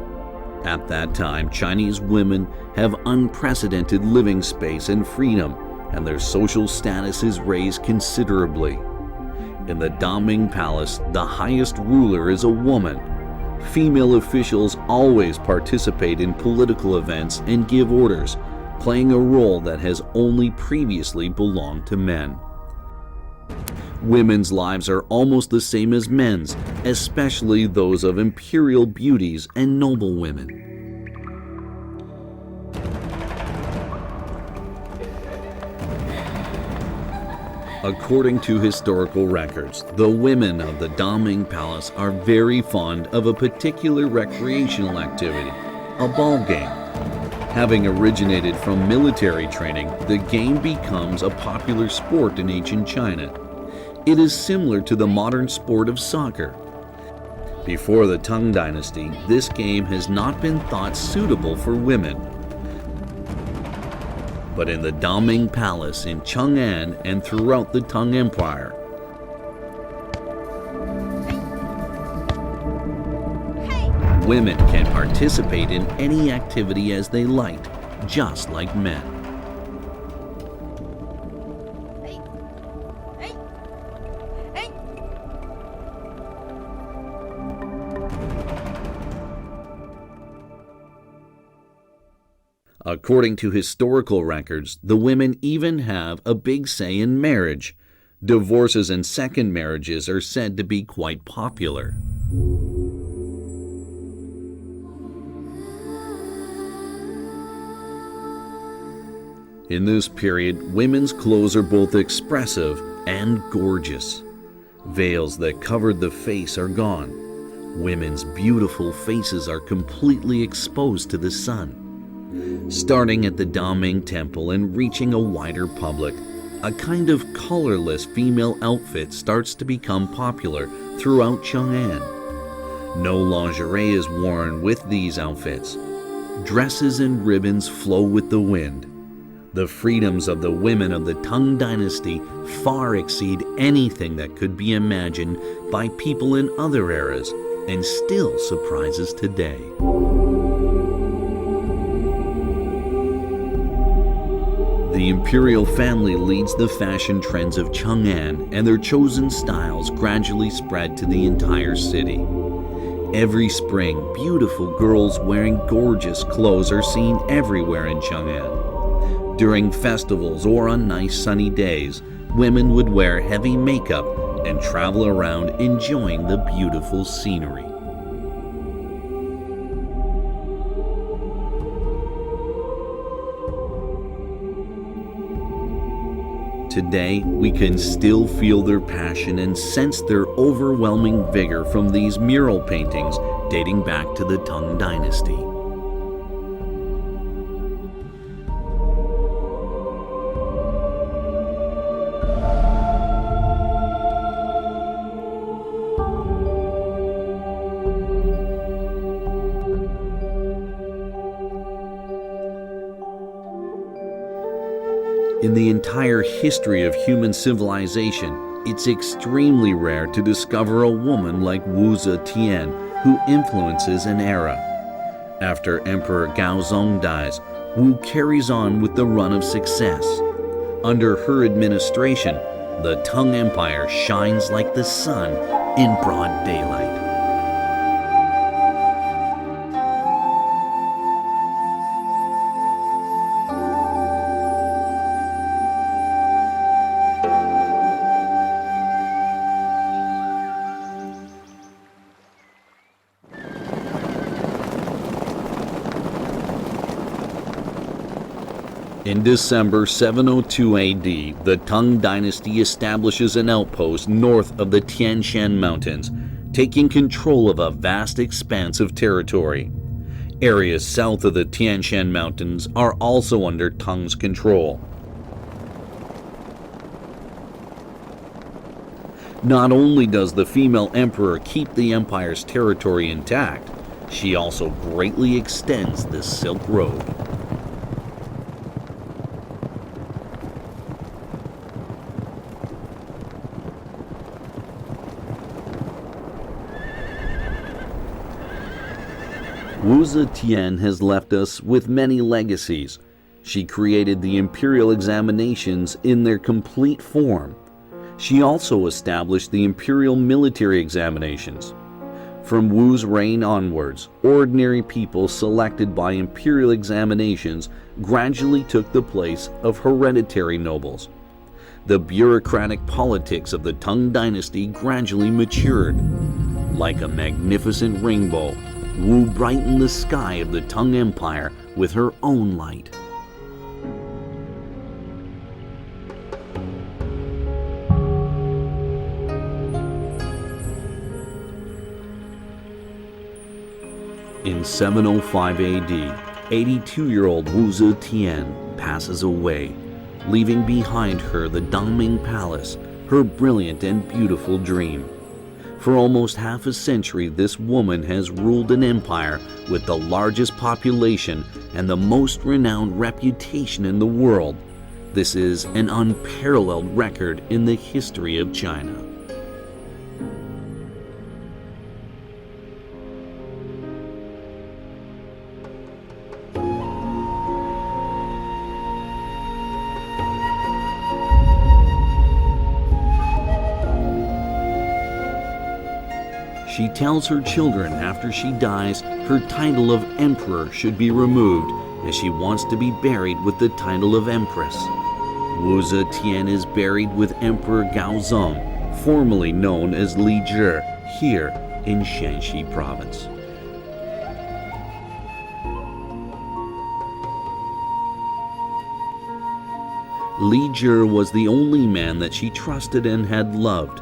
At that time, Chinese women have unprecedented living space and freedom, and their social status is raised considerably. In the Daming Palace, the highest ruler is a woman. Female officials always participate in political events and give orders, playing a role that has only previously belonged to men. Women's lives are almost the same as men's, especially those of imperial beauties and noble women. According to historical records, the women of the Daming Palace are very fond of a particular recreational activity, a ball game. Having originated from military training, the game becomes a popular sport in ancient China. It is similar to the modern sport of soccer. Before the Tang Dynasty, this game has not been thought suitable for women. But in the Daming Palace in Chang'an and throughout the Tang Empire, women can participate in any activity as they like, just like men. According to historical records, the women even have a big say in marriage. Divorces and second marriages are said to be quite popular. In this period, women's clothes are both expressive and gorgeous. Veils that covered the face are gone. Women's beautiful faces are completely exposed to the sun. Starting at the Daming Temple and reaching a wider public, a kind of colorless female outfit starts to become popular throughout Chang'an. No lingerie is worn with these outfits. Dresses and ribbons flow with the wind. The freedoms of the women of the Tang Dynasty far exceed anything that could be imagined by people in other eras, and still surprises today. The imperial family leads the fashion trends of Chang'an, and their chosen styles gradually spread to the entire city. Every spring, beautiful girls wearing gorgeous clothes are seen everywhere in Chang'an. During festivals or on nice sunny days, women would wear heavy makeup and travel around enjoying the beautiful scenery. Today, we can still feel their passion and sense their overwhelming vigor from these mural paintings dating back to the Tang Dynasty. In the entire history of human civilization, it's extremely rare to discover a woman like Wu Zetian who influences an era. After Emperor Gaozong dies, Wu carries on with the run of success. Under her administration, the Tang Empire shines like the sun in broad daylight. In December 702 AD, the Tang Dynasty establishes an outpost north of the Tian Shan Mountains, taking control of a vast expanse of territory. Areas south of the Tian Shan Mountains are also under Tang's control. Not only does the female emperor keep the empire's territory intact, she also greatly extends the Silk Road. Wu Zetian has left us with many legacies. She created the imperial examinations in their complete form. She also established the imperial military examinations. From Wu's reign onwards, ordinary people selected by imperial examinations gradually took the place of hereditary nobles. The bureaucratic politics of the Tang Dynasty gradually matured. Like a magnificent rainbow, Wu brightened the sky of the Tang Empire with her own light. In 705 AD, 82-year-old Wu Zetian passes away, leaving behind her the Daming Palace, her brilliant and beautiful dream. For almost half a century, this woman has ruled an empire with the largest population and the most renowned reputation in the world. This is an unparalleled record in the history of China. She tells her children after she dies, her title of emperor should be removed, as she wants to be buried with the title of empress. Wu Zetian is buried with Emperor Gaozong, formerly known as Li Zhi, here in Shaanxi Province. Li Zhi was the only man that she trusted and had loved.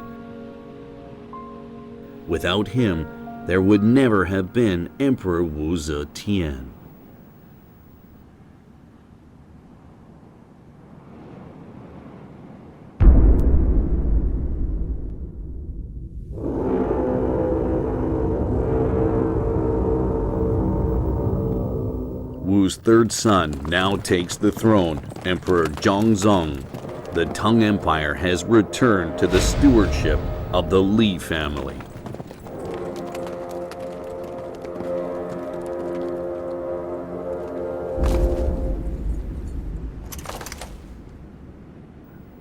Without him, there would never have been Emperor Wu Zetian. Wu's third son now takes the throne, Emperor Zhongzong. The Tang Empire has returned to the stewardship of the Li family.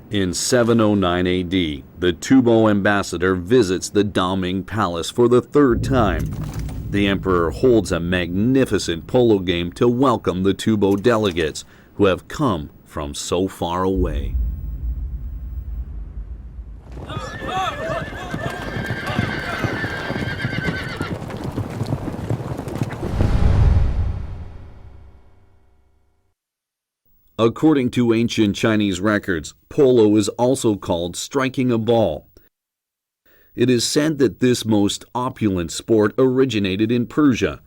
In 709 AD, the Tubo ambassador visits the Daming Palace for the third time. The emperor holds a magnificent polo game to welcome the Tubo delegates who have come from so far away. According to ancient Chinese records, polo is also called striking a ball. It is said that this most opulent sport originated in Persia.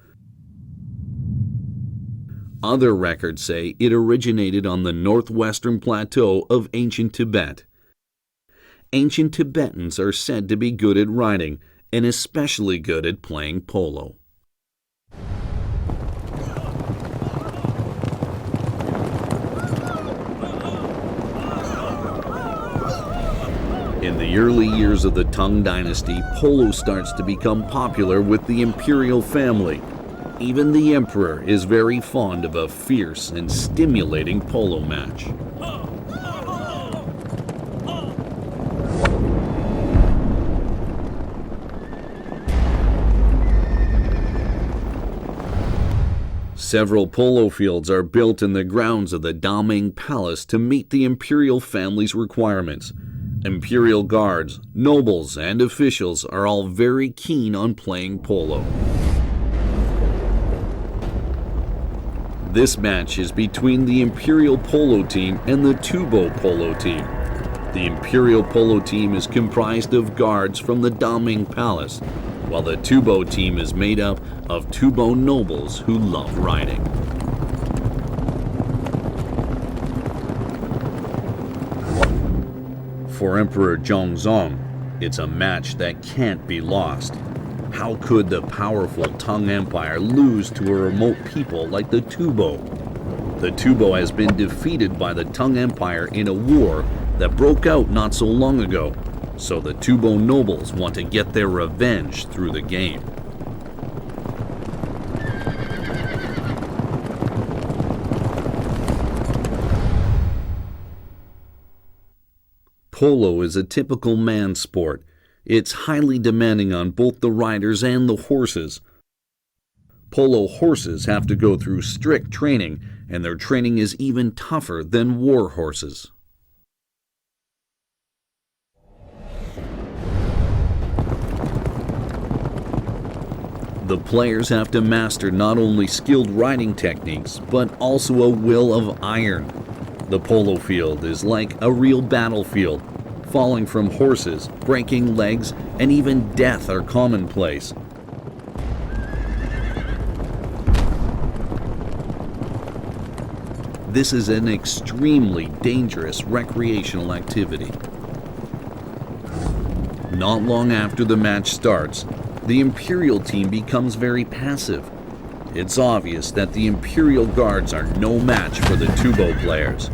Other records say it originated on the northwestern plateau of ancient Tibet. Ancient Tibetans are said to be good at riding and especially good at playing polo. In the early years of the Tang Dynasty, polo starts to become popular with the imperial family. Even the emperor is very fond of a fierce and stimulating polo match. Several polo fields are built in the grounds of the Daming Palace to meet the imperial family's requirements. Imperial guards, nobles, and officials are all very keen on playing polo. This match is between the Imperial Polo Team and the Tubo Polo Team. The Imperial Polo Team is comprised of guards from the Daming Palace, while the Tubo Team is made up of Tubo nobles who love riding. For Emperor Zhongzong, it's a match that can't be lost. How could the powerful Tang Empire lose to a remote people like the Tubo? The Tubo has been defeated by the Tang Empire in a war that broke out not so long ago, so the Tubo nobles want to get their revenge through the game. Polo is a typical man sport. It's highly demanding on both the riders and the horses. Polo horses have to go through strict training, and their training is even tougher than war horses. The players have to master not only skilled riding techniques, but also a will of iron. The polo field is like a real battlefield. Falling from horses, breaking legs, and even death are commonplace. This is an extremely dangerous recreational activity. Not long after the match starts, the Imperial team becomes very passive. It's obvious that the Imperial guards are no match for the Tubo players.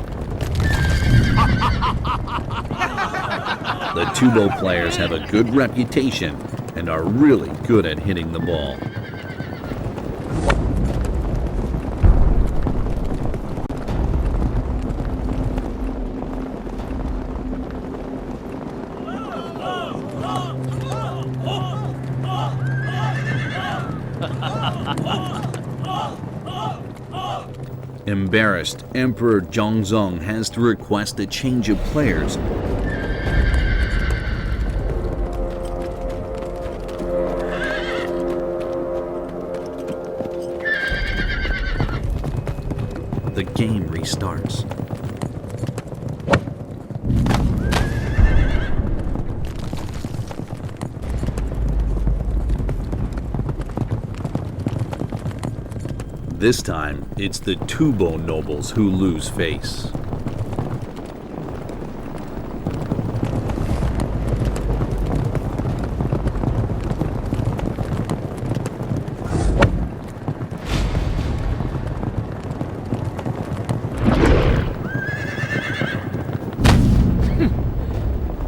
The Tubo players have a good reputation and are really good at hitting the ball. Embarrassed, Emperor Zhongzong has to request a change of players. The game restarts. This time, it's the Tubo nobles who lose face.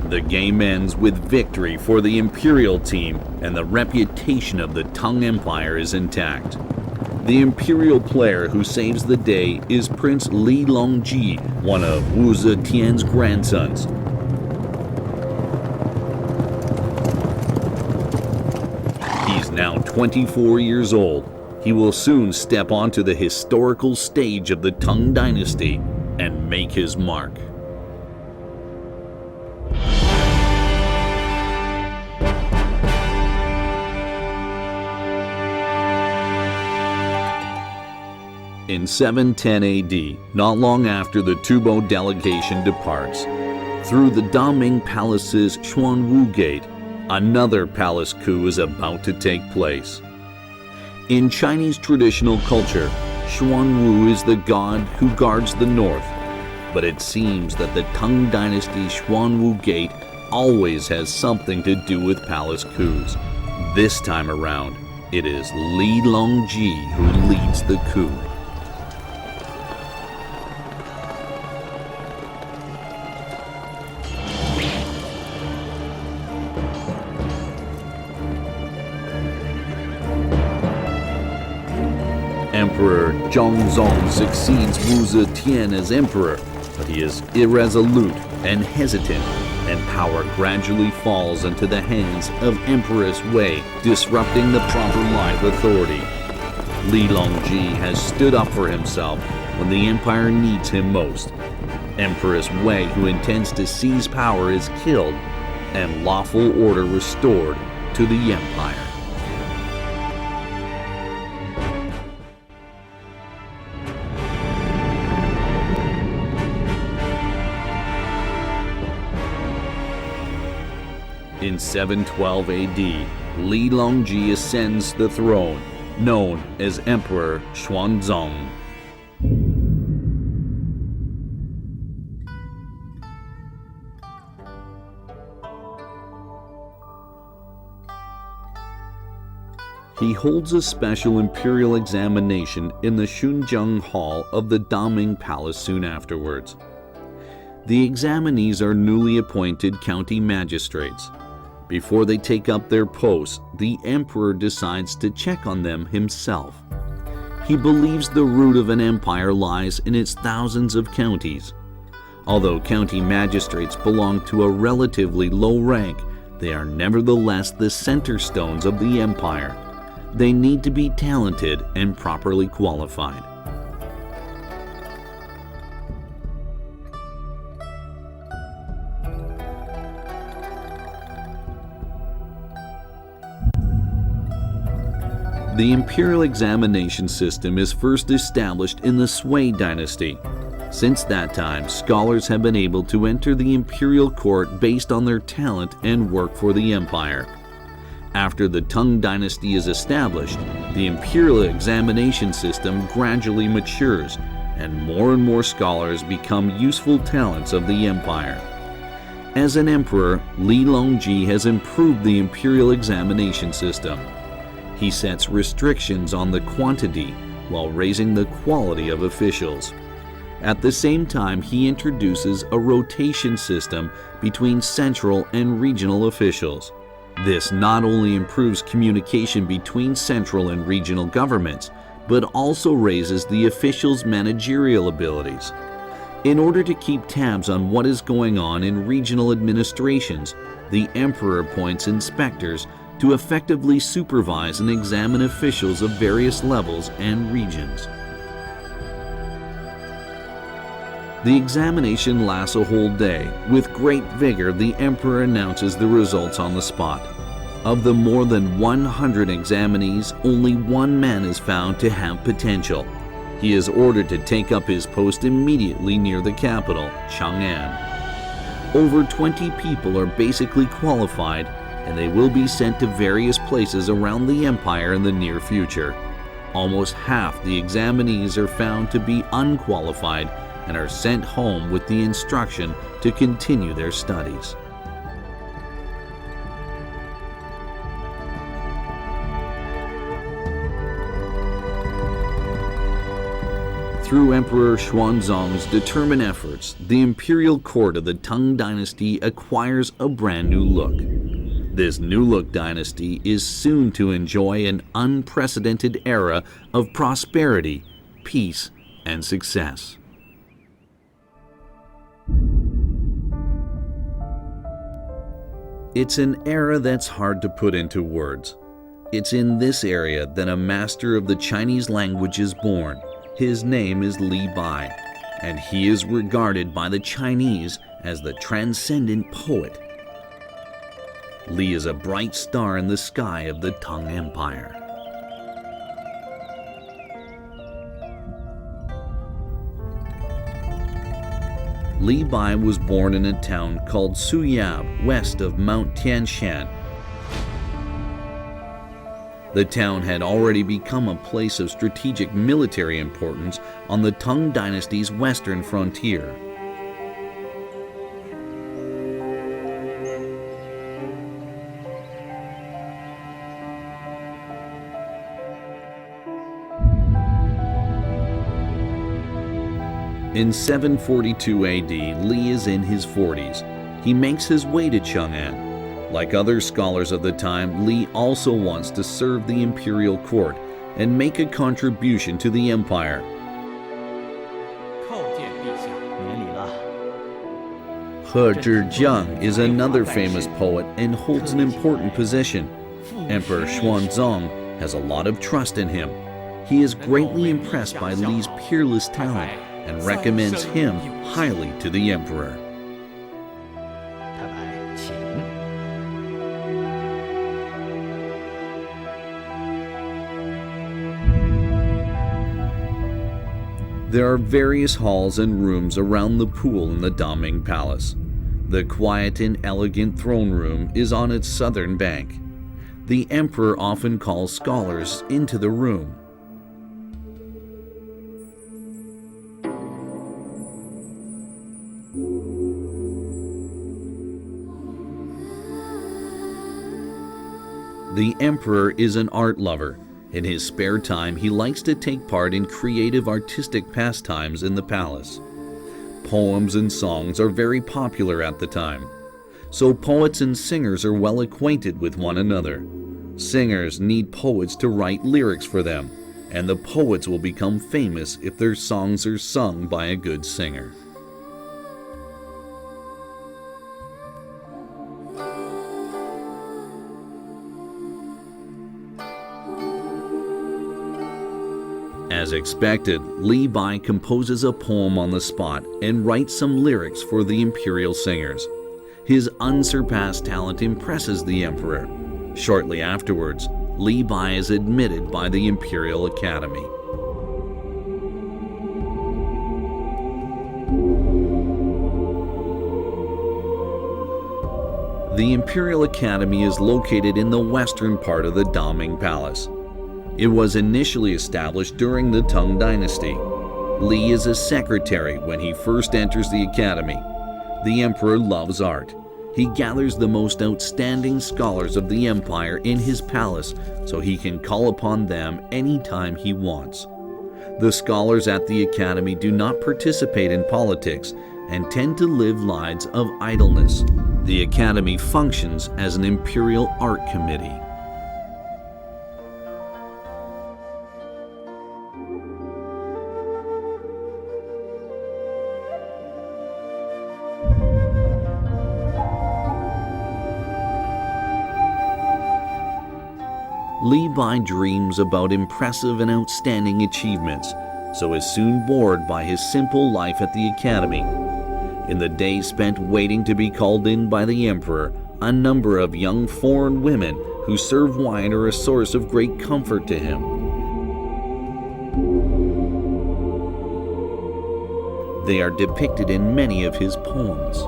The game ends with victory for the Imperial team, and the reputation of the Tang Empire is intact. The Imperial player who saves the day is Prince Li Longji, one of Wu Zetian's grandsons. He's now 24 years old. He will soon step onto the historical stage of the Tang Dynasty and make his mark. In 710 AD, not long after the Tubo delegation departs, through the Daming Palace's Xuanwu Gate, another palace coup is about to take place. In Chinese traditional culture, Xuanwu is the god who guards the north, but it seems that the Tang Dynasty Xuanwu Gate always has something to do with palace coups. This time around, it is Li Longji who leads the coup. Emperor Zhongzong succeeds Wu Zetian as emperor, but he is irresolute and hesitant, and power gradually falls into the hands of Empress Wei, disrupting the proper line of authority. Li Longji has stood up for himself when the empire needs him most. Empress Wei, who intends to seize power, is killed, and lawful order restored to the empire. In 712 AD, Li Longji ascends the throne, known as Emperor Xuanzong. He holds a special imperial examination in the Xunjiang Hall of the Daming Palace soon afterwards. The examinees are newly appointed county magistrates. Before they take up their posts, the emperor decides to check on them himself. He believes the root of an empire lies in its thousands of counties. Although county magistrates belong to a relatively low rank, they are nevertheless the center stones of the empire. They need to be talented and properly qualified. The imperial examination system is first established in the Sui Dynasty. Since that time, scholars have been able to enter the imperial court based on their talent and work for the empire. After the Tang Dynasty is established, the imperial examination system gradually matures, and more scholars become useful talents of the empire. As an emperor, Li Longji has improved the imperial examination system. He sets restrictions on the quantity while raising the quality of officials. At the same time, he introduces a rotation system between central and regional officials. This not only improves communication between central and regional governments, but also raises the officials' managerial abilities. In order to keep tabs on what is going on in regional administrations, the emperor appoints inspectors to effectively supervise and examine officials of various levels and regions. The examination lasts a whole day. With great vigor, the emperor announces the results on the spot. Of the more than 100 examinees, only one man is found to have potential. He is ordered to take up his post immediately near the capital, Chang'an. Over 20 people are basically qualified, and they will be sent to various places around the empire in the near future. almost half the examinees are found to be unqualified and are sent home with the instruction to continue their studies. Through Emperor Xuanzang's determined efforts, the imperial court of the Tang Dynasty acquires a brand new look. This new look dynasty is soon to enjoy an unprecedented era of prosperity, peace, and success. It's an era that's hard to put into words. It's in this area that a master of the Chinese language is born. His name is Li Bai, and he is regarded by the Chinese as the transcendent poet. Li is a bright star in the sky of the Tang Empire. Li Bai was born in a town called Sui west of Mount Tianshan. The town had already become a place of strategic military importance on the Tang Dynasty's western frontier. In 742 AD, Li is in his 40s. He makes his way to Chang'an. Like other scholars of the time, Li also wants to serve the imperial court and make a contribution to the empire. He Zhijiang is another famous poet and holds an important position. Emperor Xuanzang has a lot of trust in him. He is greatly impressed by Li's peerless talent and recommends him highly to the emperor. There are various halls and rooms around the pool in the Daming Palace. The quiet and elegant throne room is on its southern bank. The emperor often calls scholars into the room. The emperor is an art lover. In his spare time, he likes to take part in creative artistic pastimes in the palace. Poems and songs are very popular at the time, so poets and singers are well acquainted with one another. Singers need poets to write lyrics for them, and the poets will become famous if their songs are sung by a good singer. As expected, Li Bai composes a poem on the spot and writes some lyrics for the imperial singers. His unsurpassed talent impresses the emperor. Shortly afterwards, Li Bai is admitted by the Imperial Academy. The Imperial Academy is located in the western part of the Daming Palace. It was initially established during the Tang Dynasty. Li is a secretary when he first enters the academy. The emperor loves art. He gathers the most outstanding scholars of the empire in his palace so he can call upon them anytime he wants. The scholars at the academy do not participate in politics and tend to live lives of idleness. The academy functions as an imperial art committee. Li Bai dreams about impressive and outstanding achievements, so is soon bored by his simple life at the academy. In the days spent waiting to be called in by the emperor, a number of young foreign women who serve wine are a source of great comfort to him. They are depicted in many of his poems.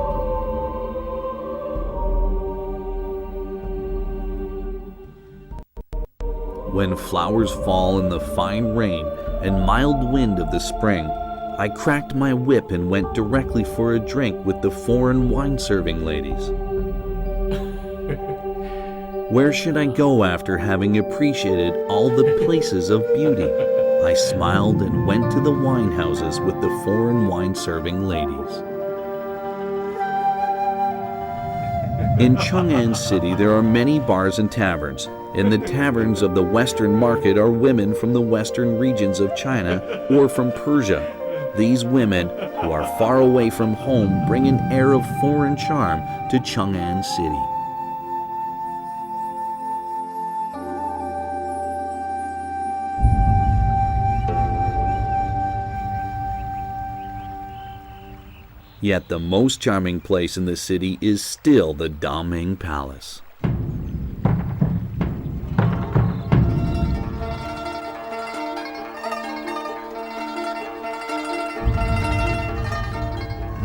When flowers fall in the fine rain and mild wind of the spring, I cracked my whip and went directly for a drink with the foreign wine-serving ladies. Where should I go after having appreciated all the places of beauty? I smiled and went to the wine houses with the foreign wine-serving ladies. In Chang'an City, there are many bars and taverns. In the taverns of the Western market are women from the western regions of China or from Persia. These women, who are far away from home, bring an air of foreign charm to Chang'an City. Yet the most charming place in the city is still the Daming Palace.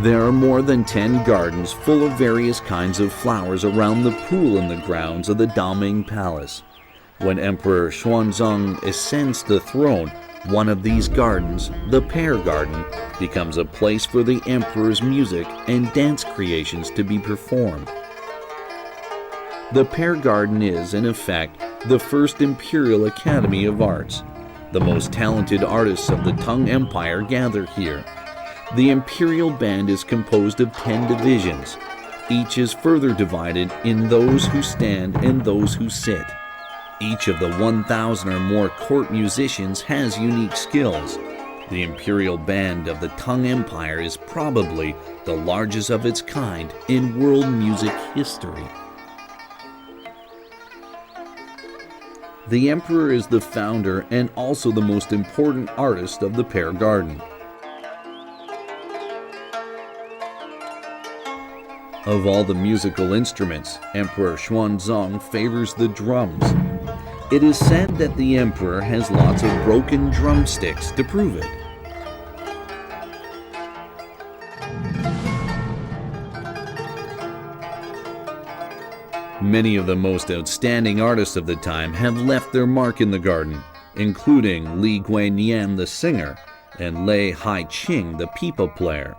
There are more than 10 gardens full of various kinds of flowers around the pool in the grounds of the Daming Palace. When Emperor Xuanzang ascends the throne, one of these gardens, the Pear Garden, becomes a place for the emperor's music and dance creations to be performed. The Pear Garden is, in effect, the first imperial academy of arts. The most talented artists of the Tang Empire gather here. The imperial band is composed of 10 divisions. Each is further divided in those who stand and those who sit. Each of the 1,000 or more court musicians has unique skills. The imperial band of the Tang Empire is probably the largest of its kind in world music history. The emperor is the founder and also the most important artist of the Pear Garden. Of all the musical instruments, Emperor Xuanzang favors the drums. It is said that the emperor has lots of broken drumsticks to prove it. Many of the most outstanding artists of the time have left their mark in the garden, including Li Guinian the singer and Lei Haiqing the pipa player.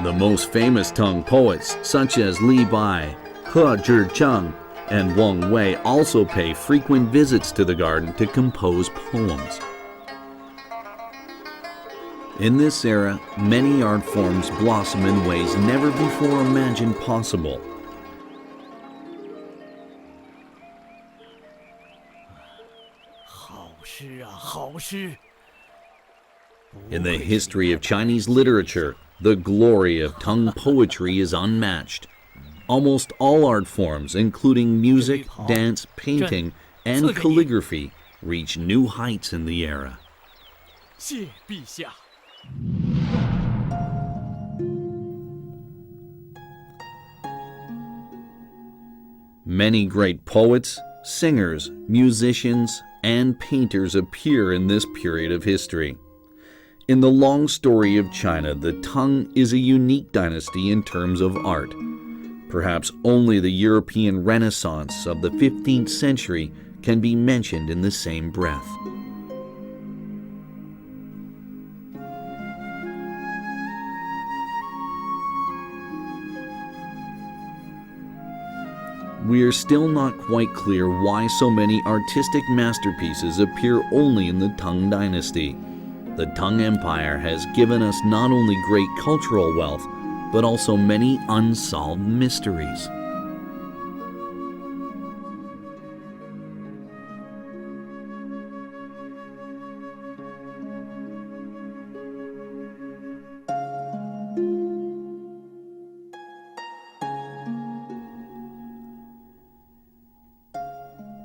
The most famous Tang poets, such as Li Bai, He Zhicheng, and Wang Wei, also pay frequent visits to the garden to compose poems. In this era, many art forms blossom in ways never before imagined possible. In the history of Chinese literature, the glory of Tang poetry is unmatched. Almost all art forms, including music, dance, painting, and calligraphy, reach new heights in the era. Many great poets, singers, musicians, and painters appear in this period of history. In the long story of China, the Tang is a unique dynasty in terms of art. Perhaps only the European Renaissance of the 15th century can be mentioned in the same breath. We are still not quite clear why so many artistic masterpieces appear only in the Tang Dynasty. The Tang Empire has given us not only great cultural wealth, but also many unsolved mysteries.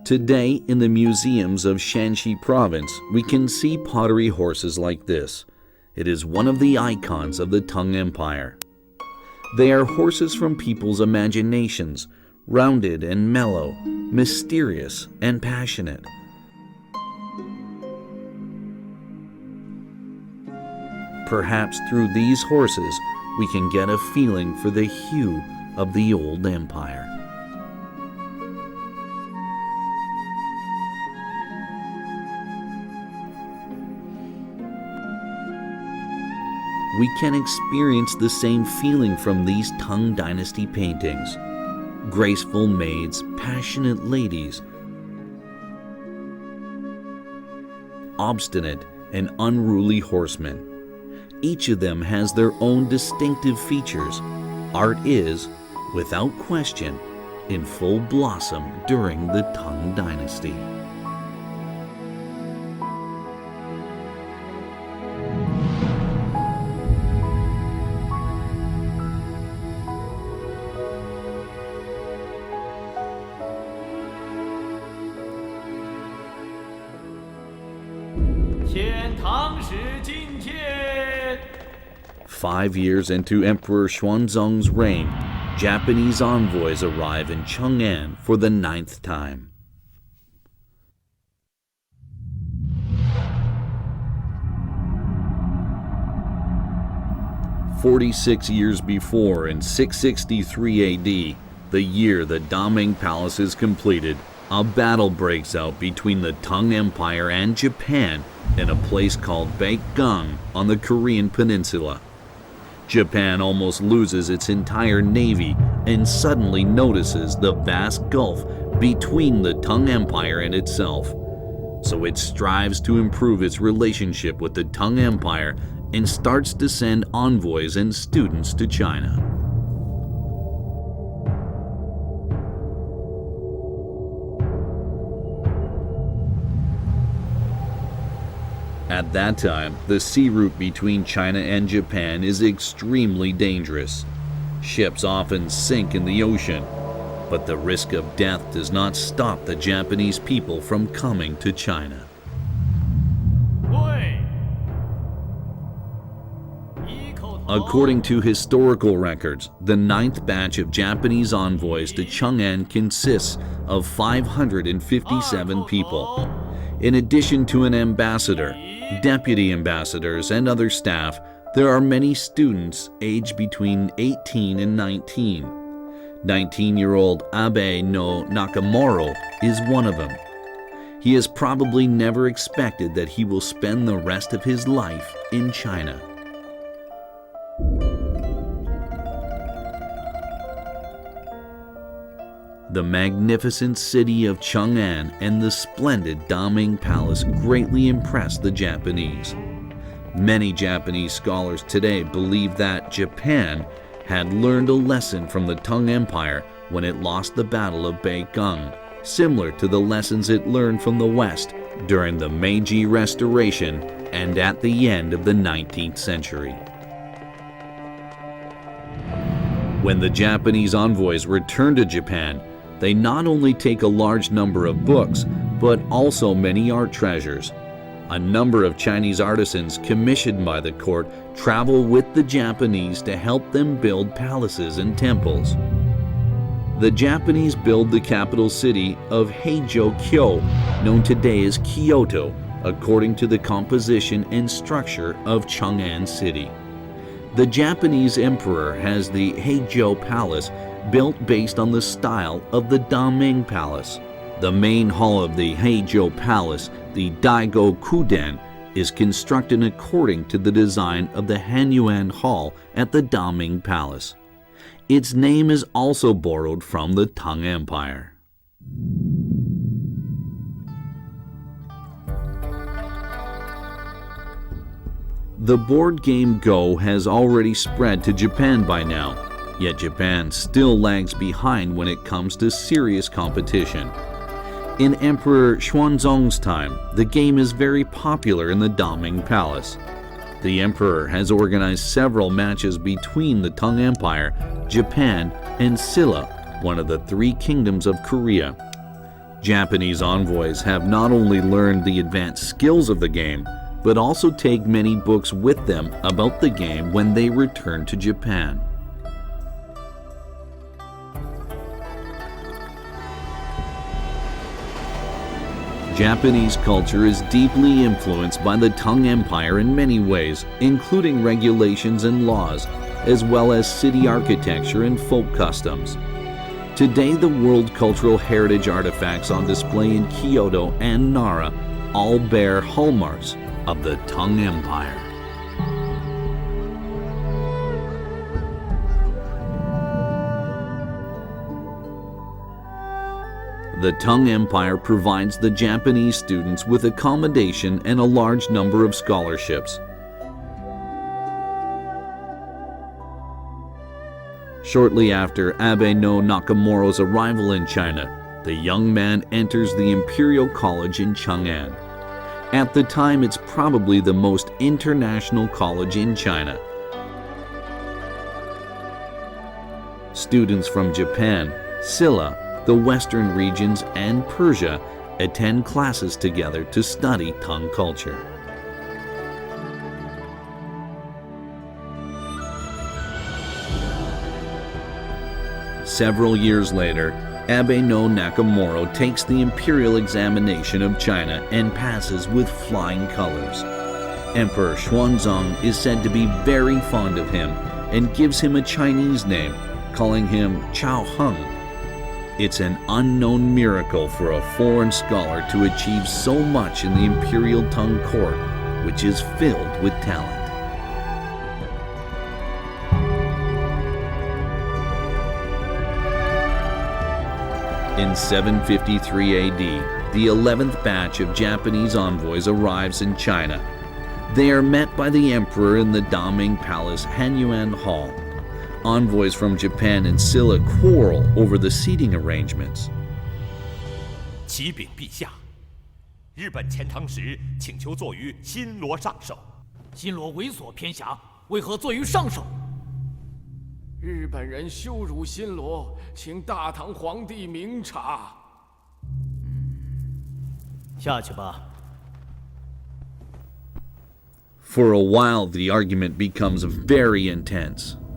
Today, in the museums of Shaanxi Province, we can see pottery horses like this. It is one of the icons of the Tang Empire. They are horses from people's imaginations, rounded and mellow, mysterious and passionate. perhaps through these horses we can get a feeling for the hue of the old empire. We can experience the same feeling from these Tang Dynasty paintings. Graceful maids, passionate ladies, obstinate and unruly horsemen. Each of them has their own distinctive features. Art is, without question, in full blossom during the Tang Dynasty. Five years into Emperor Xuanzong's reign, Japanese envoys arrive in Chang'an for the 9th time. "46 years before, in 663 AD, the year the Daming Palace is completed, a battle breaks out between the Tang Empire and Japan in a place called Beigang on the Korean peninsula. Japan almost loses its entire navy and suddenly notices the vast gulf between the Tang Empire and itself. So it strives to improve its relationship with the Tang Empire and starts to send envoys and students to China. At that time, the sea route between China and Japan is extremely dangerous. Ships often sink in the ocean, but the risk of death does not stop the Japanese people from coming to China. According to historical records, the 9th batch of Japanese envoys to Chang'an consists of 557 people. In addition to an ambassador, deputy ambassadors, and other staff, there are many students aged between 18 and 19. 19-year-old Abe no Nakamura is one of them. He has probably never expected that he will spend the rest of his life in China. The magnificent city of Chang'an and the splendid Daming Palace greatly impressed the Japanese. Many Japanese scholars today believe that Japan had learned a lesson from the Tang Empire when it lost the Battle of Beigang, similar to the lessons it learned from the West during the Meiji Restoration and at the end of the 19th century. When the Japanese envoys return to Japan, they not only take a large number of books, but also many art treasures. A number of Chinese artisans commissioned by the court travel with the Japanese to help them build palaces and temples. The Japanese build the capital city of Heijo-kyo, known today as Kyoto, according to the composition and structure of Chang'an City. The Japanese emperor has the Heijo Palace built based on the style of the Daming Palace. The main hall of the Heijo Palace, the Daigo Kuden, is constructed according to the design of the Hanyuan Hall at the Daming Palace. Its name is also borrowed from the Tang Empire. The board game Go has already spread to Japan by now, yet Japan still lags behind when it comes to serious competition. In Emperor Xuanzong's time, the game is very popular in the Daming Palace. The emperor has organized several matches between the Tang Empire, Japan, and Silla, one of the three kingdoms of Korea. Japanese envoys have not only learned the advanced skills of the game, but also take many books with them about the game when they return to Japan. Japanese culture is deeply influenced by the Tang Empire in many ways, including regulations and laws, as well as city architecture and folk customs. Today, the World Cultural Heritage artifacts on display in Kyoto and Nara all bear hallmarks of the Tang Empire. The Tang Empire provides the Japanese students with accommodation and a large number of scholarships. Shortly after Abe no Nakamura's arrival in China, the young man enters the Imperial College in Chang'an. At the time, it's probably the most international college in China. Students from Japan, Silla, the Western regions, and Persia attend classes together to study Tang culture. Several years later, Abe no Nakamura takes the imperial examination of China and passes with flying colors. Emperor Xuanzang is said to be very fond of him and gives him a Chinese name, calling him Chao Heng. It's an unknown miracle for a foreign scholar to achieve so much in the imperial Tang court, which is filled with talent. In 753 AD, the 11th batch of Japanese envoys arrives in China. They are met by the emperor in the Daming Palace Hanyuan Hall. Envoys from Japan and Silla quarrel over the seating arrangements. 启禀陛下，日本遣唐使请求坐于新罗上首。新罗猥琐偏狭，为何坐于上首？日本人羞辱新罗，请大唐皇帝明察。下去吧。For a while, the argument becomes very intense. "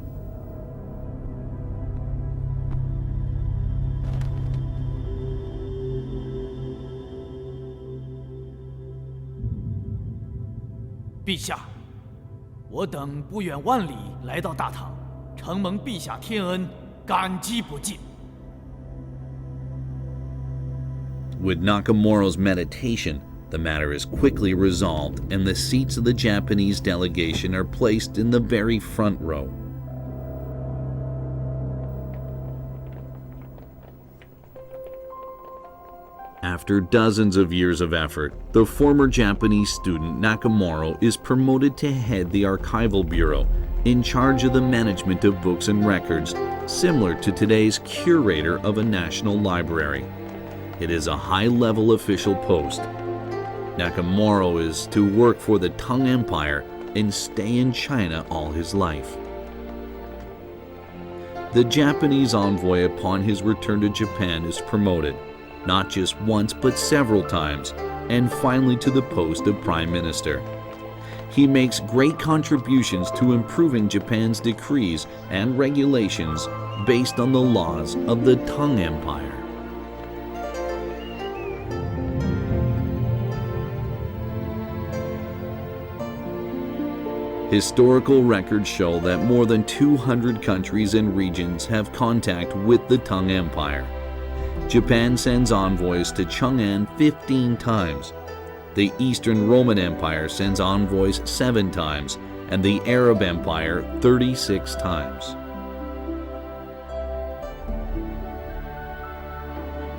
陛下，我等不远万里来到大唐，承蒙陛下天恩，感激不尽。" With Nakamura's meditation, the matter is quickly resolved and the seats of the Japanese delegation are placed in the very front row. After dozens of years of effort, the former Japanese student Nakamura is promoted to head the archival bureau, in charge of the management of books and records, similar to today's curator of a national library. It is a high-level official post. Nakamura is to work for the Tang Empire and stay in China all his life. The Japanese envoy upon his return to Japan is promoted, not just once but several times, and finally to the post of Prime Minister. He makes great contributions to improving Japan's decrees and regulations based on the laws of the Tang Empire. Historical records show that more than 200 countries and regions have contact with the Tang Empire. Japan sends envoys to Chang'an 15 times. The Eastern Roman Empire sends envoys 7 times, and the Arab Empire 36 times.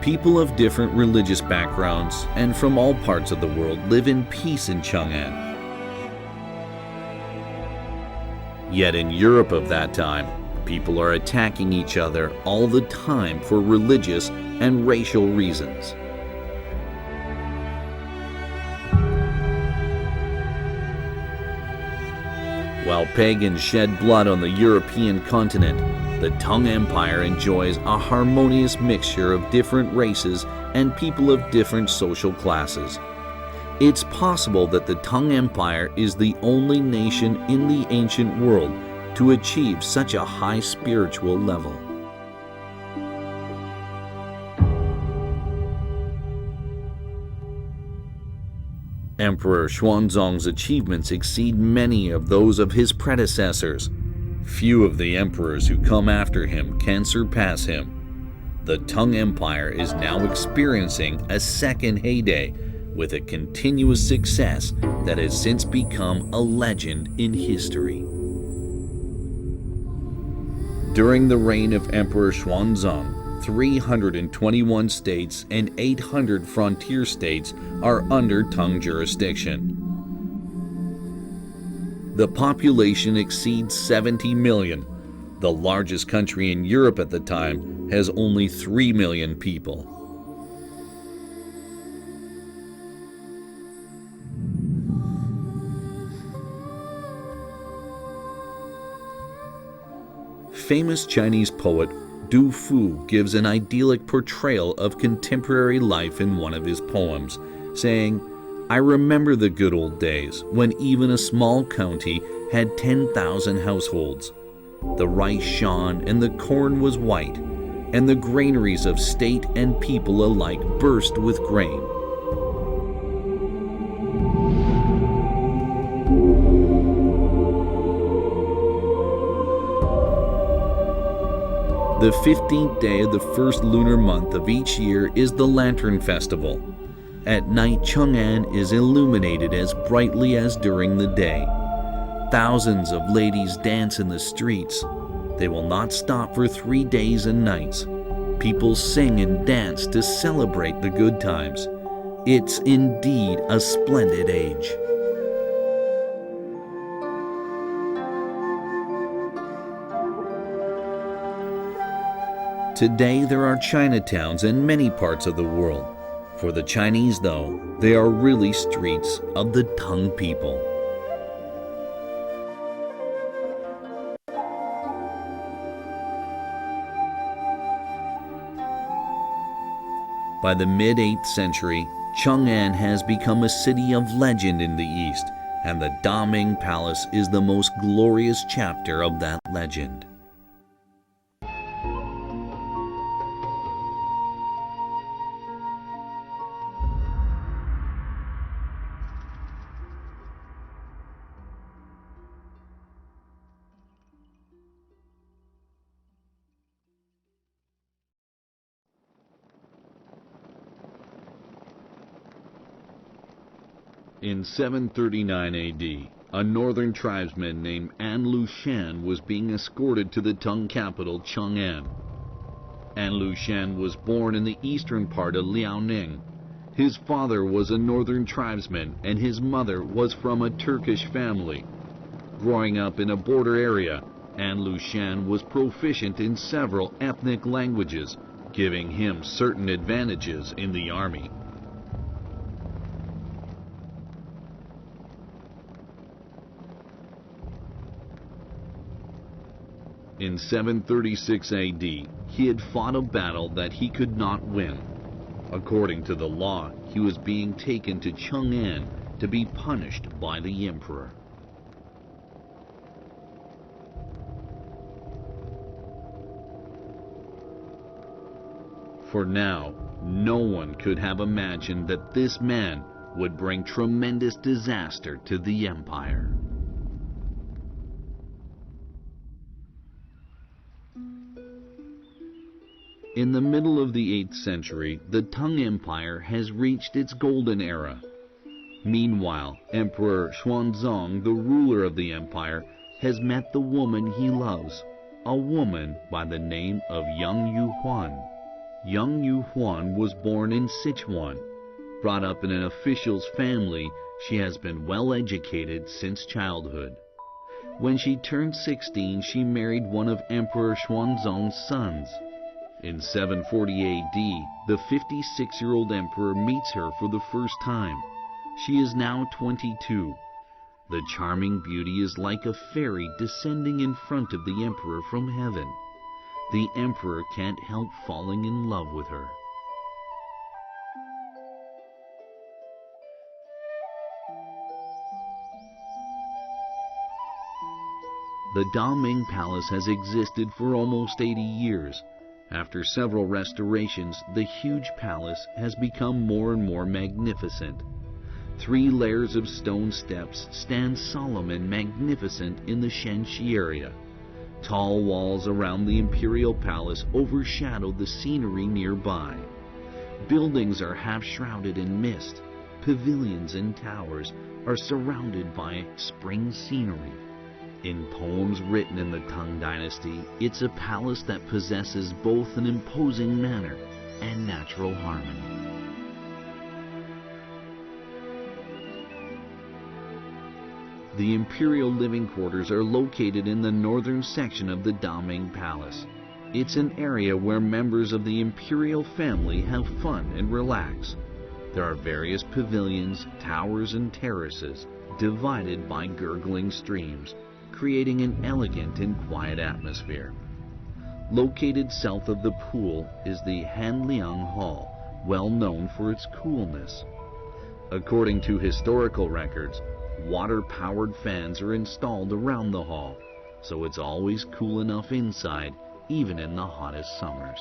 People of different religious backgrounds and from all parts of the world live in peace in Chang'an. Yet in Europe of that time, people are attacking each other all the time for religious and racial reasons. While pagans shed blood on the European continent, the Tang Empire enjoys a harmonious mixture of different races and people of different social classes. It's possible that the Tang Empire is the only nation in the ancient world to achieve such a high spiritual level. Emperor Xuanzong's achievements exceed many of those of his predecessors. Few of the emperors who come after him can surpass him. The Tang Empire is now experiencing a second heyday with a continuous success that has since become a legend in history. During the reign of Emperor Xuanzong, 321 states and 800 frontier states are under Tang jurisdiction. The population exceeds 70 million. The largest country in Europe at the time has only 3 million people. Famous Chinese poet Du Fu gives an idyllic portrayal of contemporary life in one of his poems, saying, "I remember the good old days when even a small county had 10,000 households. The rice shone and the corn was white, and the granaries of state and people alike burst with grain." The 15th day of the first lunar month of each year is the Lantern Festival. At night, Chang'an is illuminated as brightly as during the day. Thousands of ladies dance in the streets. They will not stop for 3 days and nights. People sing and dance to celebrate the good times. It's indeed a splendid age. Today there are Chinatowns in many parts of the world. For the Chinese, though, they are really streets of the Tang people. By the mid-8th century, Chang'an has become a city of legend in the east, and the Daming Palace is the most glorious chapter of that legend. In 739 AD, a northern tribesman named An Lushan was being escorted to the Tang capital, Chang'an. An Lushan was born in the eastern part of Liaoning. His father was a northern tribesman and his mother was from a Turkish family. Growing up in a border area, An Lushan was proficient in several ethnic languages, giving him certain advantages in the army. In 736 AD, he had fought a battle that he could not win. According to the law, he was being taken to Chang'an to be punished by the emperor. For now, no one could have imagined that this man would bring tremendous disaster to the empire. In the middle of the 8th century, the Tang Empire has reached its golden era. Meanwhile, Emperor Xuanzong, the ruler of the empire, has met the woman he loves, a woman by the name of Yang Yuhuan. Yang Yuhuan was born in Sichuan. Brought up in an official's family, she has been well educated since childhood. When she turned 16, she married one of Emperor Xuanzong's sons. In 740 AD, the 56-year-old emperor meets her for the first time. She is now 22. The charming beauty is like a fairy descending in front of the emperor from heaven. The emperor can't help falling in love with her. The Daming Palace has existed for almost 80 years. After several restorations, the huge palace has become more and more magnificent. 3 layers of stone steps stand solemn and magnificent in the Shaanxi area. Tall walls around the imperial palace overshadow the scenery nearby. Buildings are half-shrouded in mist. Pavilions and towers are surrounded by spring scenery. In poems written in the Tang Dynasty, it's a palace that possesses both an imposing manner and natural harmony. The imperial living quarters are located in the northern section of the Daming Palace. It's an area where members of the imperial family have fun and relax. There are various pavilions, towers, and terraces divided by gurgling streams, creating an elegant and quiet atmosphere. Located south of the pool is the Hanliang Hall, well known for its coolness. According to historical records, water-powered fans are installed around the hall, so it's always cool enough inside, even in the hottest summers.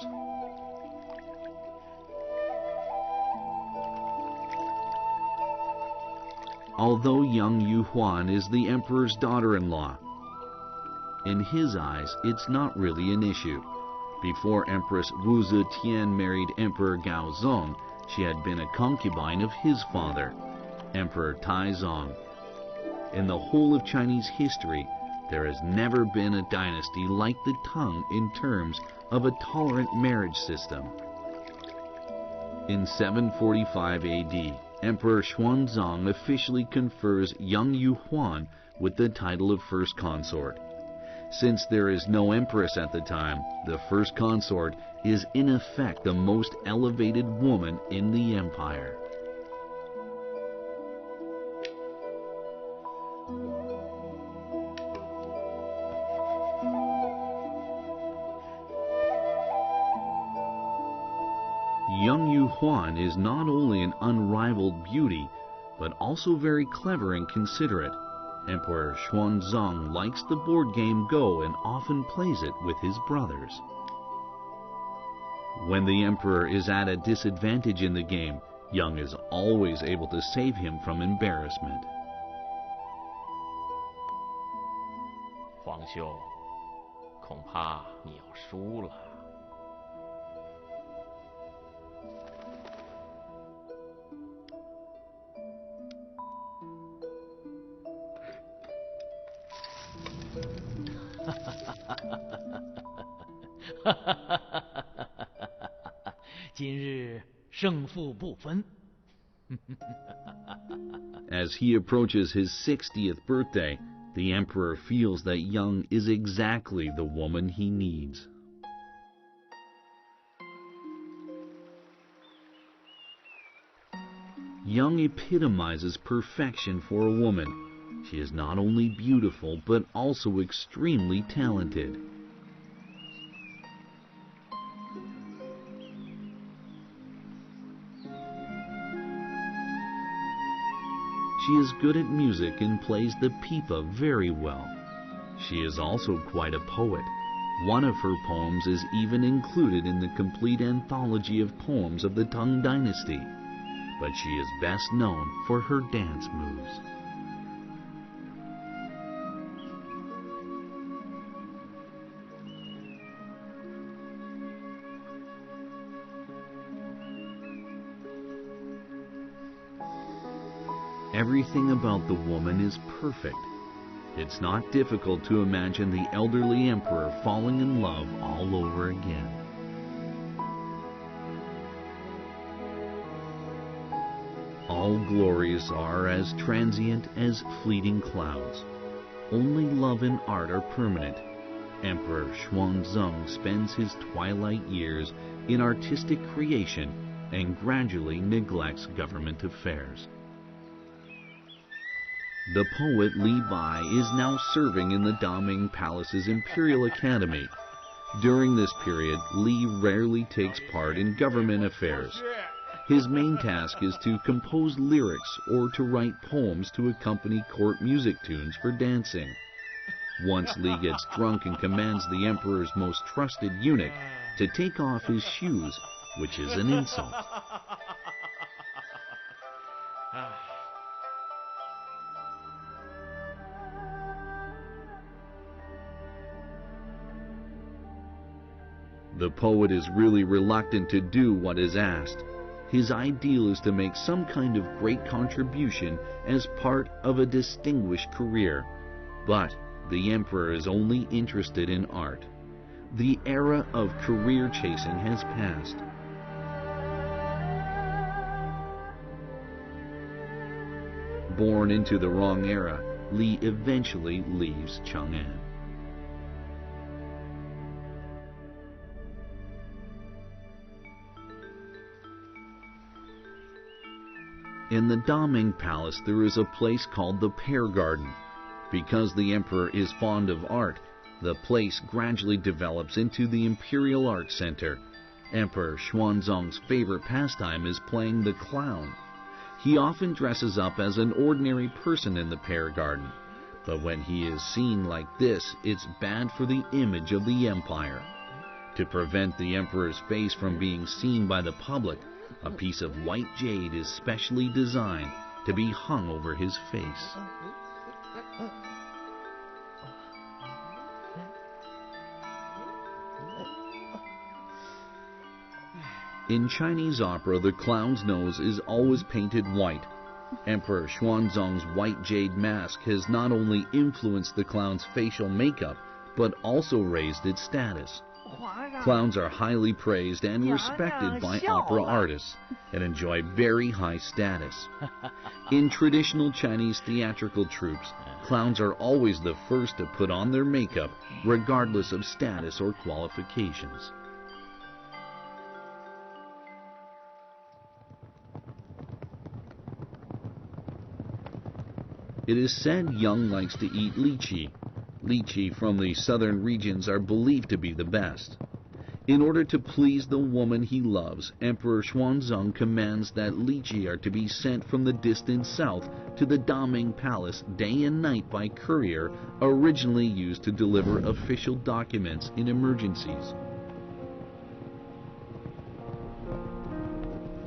Although young Yuhuan is the emperor's daughter-in-law, in his eyes, it's not really an issue. Before Empress Wu Zetian married Emperor Gaozong, she had been a concubine of his father, Emperor Taizong. In the whole of Chinese history, there has never been a dynasty like the Tang in terms of a tolerant marriage system. In 745 AD, Emperor Xuanzang officially confers young Yuhuan with the title of first consort. Since there is no empress at the time, the first consort is in effect the most elevated woman in the empire. Young Yuhuan is not only an unrivaled beauty, but also very clever and considerate. Emperor Xuanzang likes the board game Go and often plays it with his brothers. When the emperor is at a disadvantage in the game, Young is always able to save him from embarrassment. 皇兄，恐怕你要输了。 今日胜负不分。As he approaches his 60th birthday, the emperor feels that Young is exactly the woman he needs. Young epitomizes perfection for a woman. She is not only beautiful, but also extremely talented. She is good at music and plays the pipa very well. She is also quite a poet. One of her poems is even included in the complete anthology of poems of the Tang Dynasty. But she is best known for her dance moves. Everything about the woman is perfect. It's not difficult to imagine the elderly emperor falling in love all over again. All glories are as transient as fleeting clouds. Only love and art are permanent. Emperor Xuanzang spends his twilight years in artistic creation and gradually neglects government affairs. The poet Li Bai is now serving in the Daming Palace's Imperial Academy. During this period, Li rarely takes part in government affairs. His main task is to compose lyrics or to write poems to accompany court music tunes for dancing. Once Li gets drunk and commands the emperor's most trusted eunuch to take off his shoes, which is an insult. The poet is really reluctant to do what is asked. His ideal is to make some kind of great contribution as part of a distinguished career. But the emperor is only interested in art. The era of career chasing has passed. Born into the wrong era, Li eventually leaves Chang'an. In the Daming Palace there is a place called the Pear Garden. Because the emperor is fond of art, the place gradually develops into the Imperial Art Center. Emperor Xuanzang's favorite pastime is playing the clown. He often dresses up as an ordinary person in the Pear Garden. But when he is seen like this, it's bad for the image of the empire. To prevent the emperor's face from being seen by the public, a piece of white jade is specially designed to be hung over his face. In Chinese opera, the clown's nose is always painted white. Emperor Xuanzang's white jade mask has not only influenced the clown's facial makeup, but also raised its status. Clowns are highly praised and respected by opera artists and enjoy very high status. In traditional Chinese theatrical troupes, clowns are always the first to put on their makeup, regardless of status or qualifications. It is said Young likes to eat lychee. Lychee from the southern regions are believed to be the best. In order to please the woman he loves, Emperor Xuanzang commands that lychee are to be sent from the distant south to the Daming Palace day and night by courier, originally used to deliver official documents in emergencies.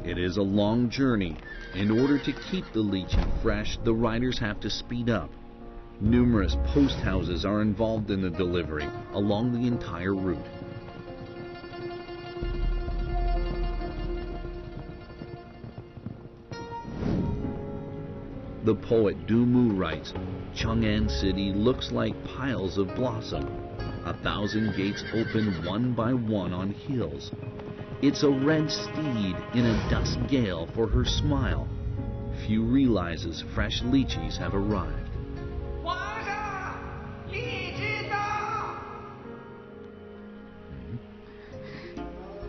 It is a long journey. In order to keep the lychee fresh, the riders have to speed up. Numerous post houses are involved in the delivery along the entire route. The poet Du Mu writes, Chang'an City looks like piles of blossom. 1,000 gates open one by one on hills. It's a red steed in a dust gale for her smile. Few realizes fresh lychees have arrived.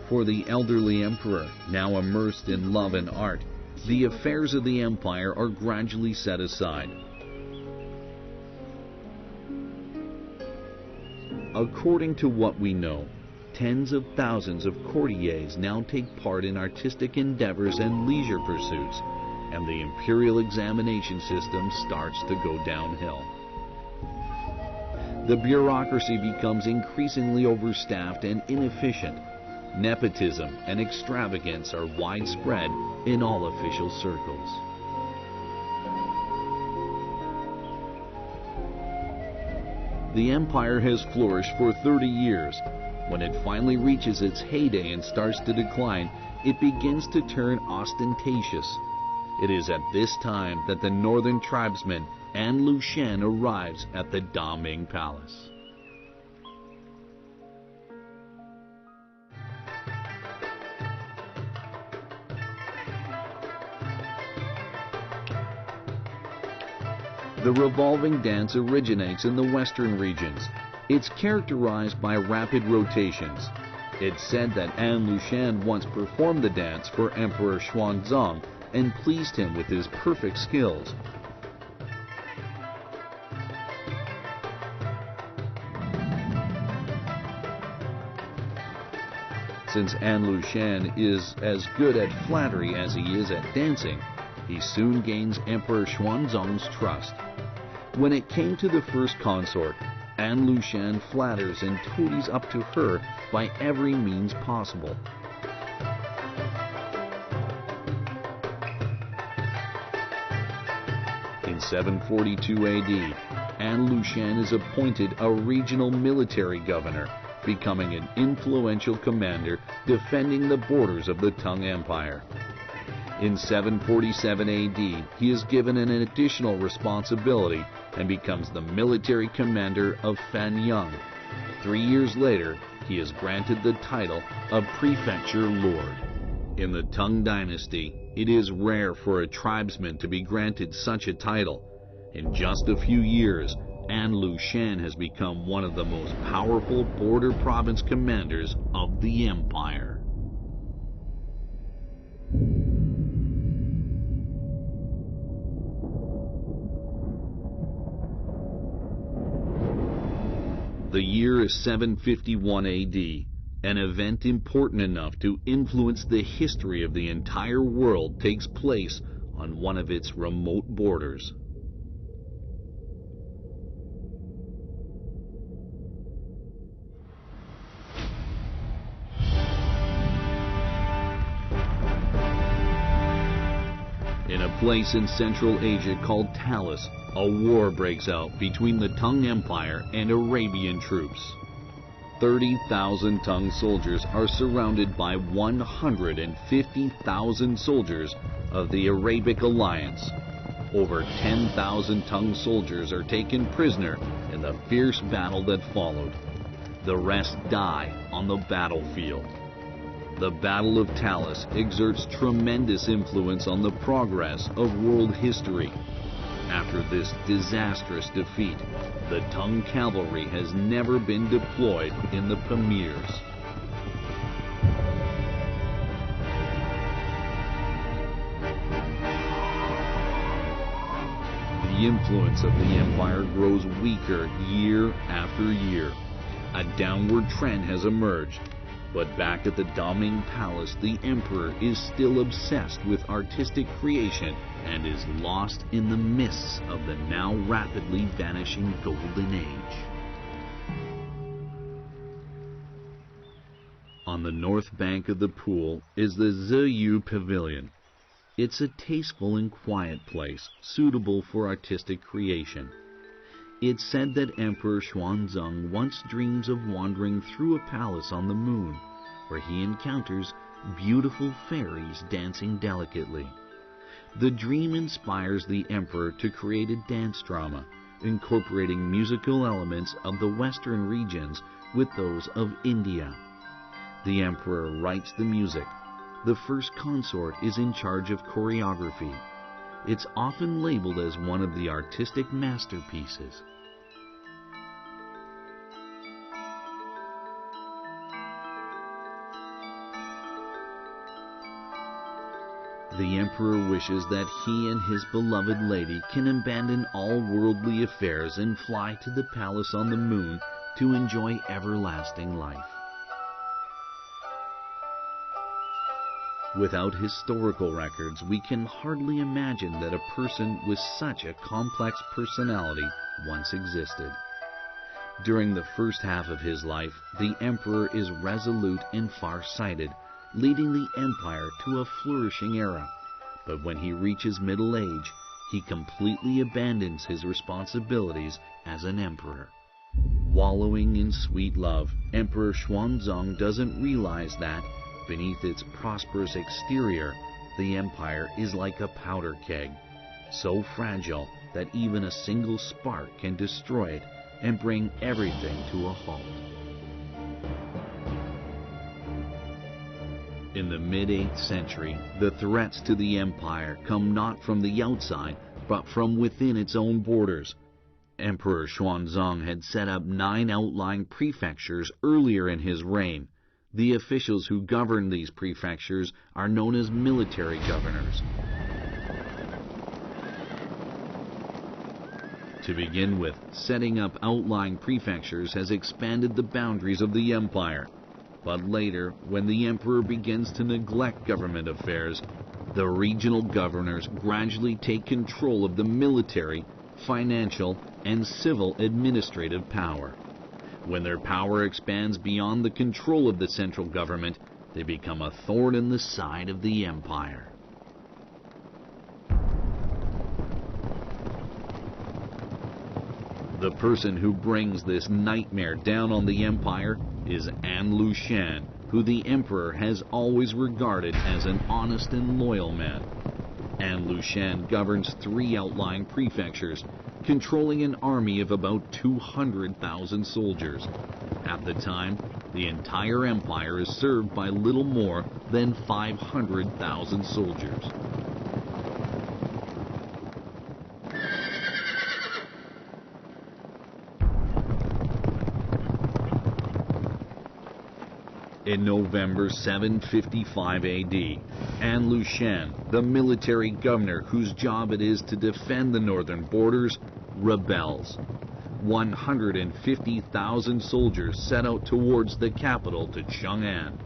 For the elderly emperor, now immersed in love and art, the affairs of the empire are gradually set aside. According to what we know, tens of thousands of courtiers now take part in artistic endeavors and leisure pursuits, and the imperial examination system starts to go downhill. The bureaucracy becomes increasingly overstaffed and inefficient. Nepotism and extravagance are widespread in all official circles. The empire has flourished for 30 years. When it finally reaches its heyday and starts to decline, it begins to turn ostentatious. It is at this time that the northern tribesman An Lushan arrives at the Daming Palace. The revolving dance originates in the western regions. It's characterized by rapid rotations. It's said that An Lushan once performed the dance for Emperor Xuanzang and pleased him with his perfect skills. Since An Lushan is as good at flattery as he is at dancing, he soon gains Emperor Xuanzang's trust. When it came to the first consort, An Lushan flatters and toadies up to her by every means possible. In 742 AD, An Lushan is appointed a regional military governor, becoming an influential commander defending the borders of the Tang Empire. In 747 AD, he is given an additional responsibility and becomes the military commander of Fanyang. 3 years later, he is granted the title of Prefecture Lord. In the Tang Dynasty, it is rare for a tribesman to be granted such a title. In just a few years, An Lushan has become one of the most powerful border province commanders of the empire. The year is 751 AD, an event important enough to influence the history of the entire world takes place on one of its remote borders. In a place in Central Asia called Talis, a war breaks out between the Tang Empire and Arabian troops. 30,000 Tang soldiers are surrounded by 150,000 soldiers of the Arabic alliance. Over 10,000 Tang soldiers are taken prisoner in the fierce battle that followed. The rest die on the battlefield. The Battle of Talis exerts tremendous influence on the progress of world history. After this disastrous defeat, the Tang cavalry has never been deployed in the Pamirs. The influence of the empire grows weaker year after year. A downward trend has emerged. But back at the Daming Palace, the emperor is still obsessed with artistic creation and is lost in the mists of the now rapidly vanishing Golden Age. On the north bank of the pool is the Ziyu Pavilion. It's a tasteful and quiet place, suitable for artistic creation. It's said that Emperor Xuanzang once dreams of wandering through a palace on the moon, where he encounters beautiful fairies dancing delicately. The dream inspires the emperor to create a dance drama, incorporating musical elements of the western regions with those of India. The emperor writes the music. The first consort is in charge of choreography. It's often labeled as one of the artistic masterpieces. The emperor wishes that he and his beloved lady can abandon all worldly affairs and fly to the palace on the moon to enjoy everlasting life. Without historical records, we can hardly imagine that a person with such a complex personality once existed. During the first half of his life, the emperor is resolute and far-sighted, leading the empire to a flourishing era. But when he reaches middle age, he completely abandons his responsibilities as an emperor. Wallowing in sweet love, Emperor Xuanzang doesn't realize that, beneath its prosperous exterior, the empire is like a powder keg, so fragile that even a single spark can destroy it and bring everything to a halt. In the mid-8th century, the threats to the empire come not from the outside, but from within its own borders. Emperor Xuanzang had set up 9 outlying prefectures earlier in his reign. The officials who govern these prefectures are known as military governors. To begin with, setting up outlying prefectures has expanded the boundaries of the empire. But later, when the emperor begins to neglect government affairs, the regional governors gradually take control of the military, financial, and civil administrative power. When their power expands beyond the control of the central government, they become a thorn in the side of the empire. The person who brings this nightmare down on the empire is An Lushan, who the emperor has always regarded as an honest and loyal man. An Lushan governs 3 outlying prefectures, controlling an army of about 200,000 soldiers. At the time, the entire empire is served by little more than 500,000 soldiers. In November 755 AD, An Lushan, the military governor whose job it is to defend the northern borders, rebels. 150,000 soldiers set out towards the capital to Chang'an.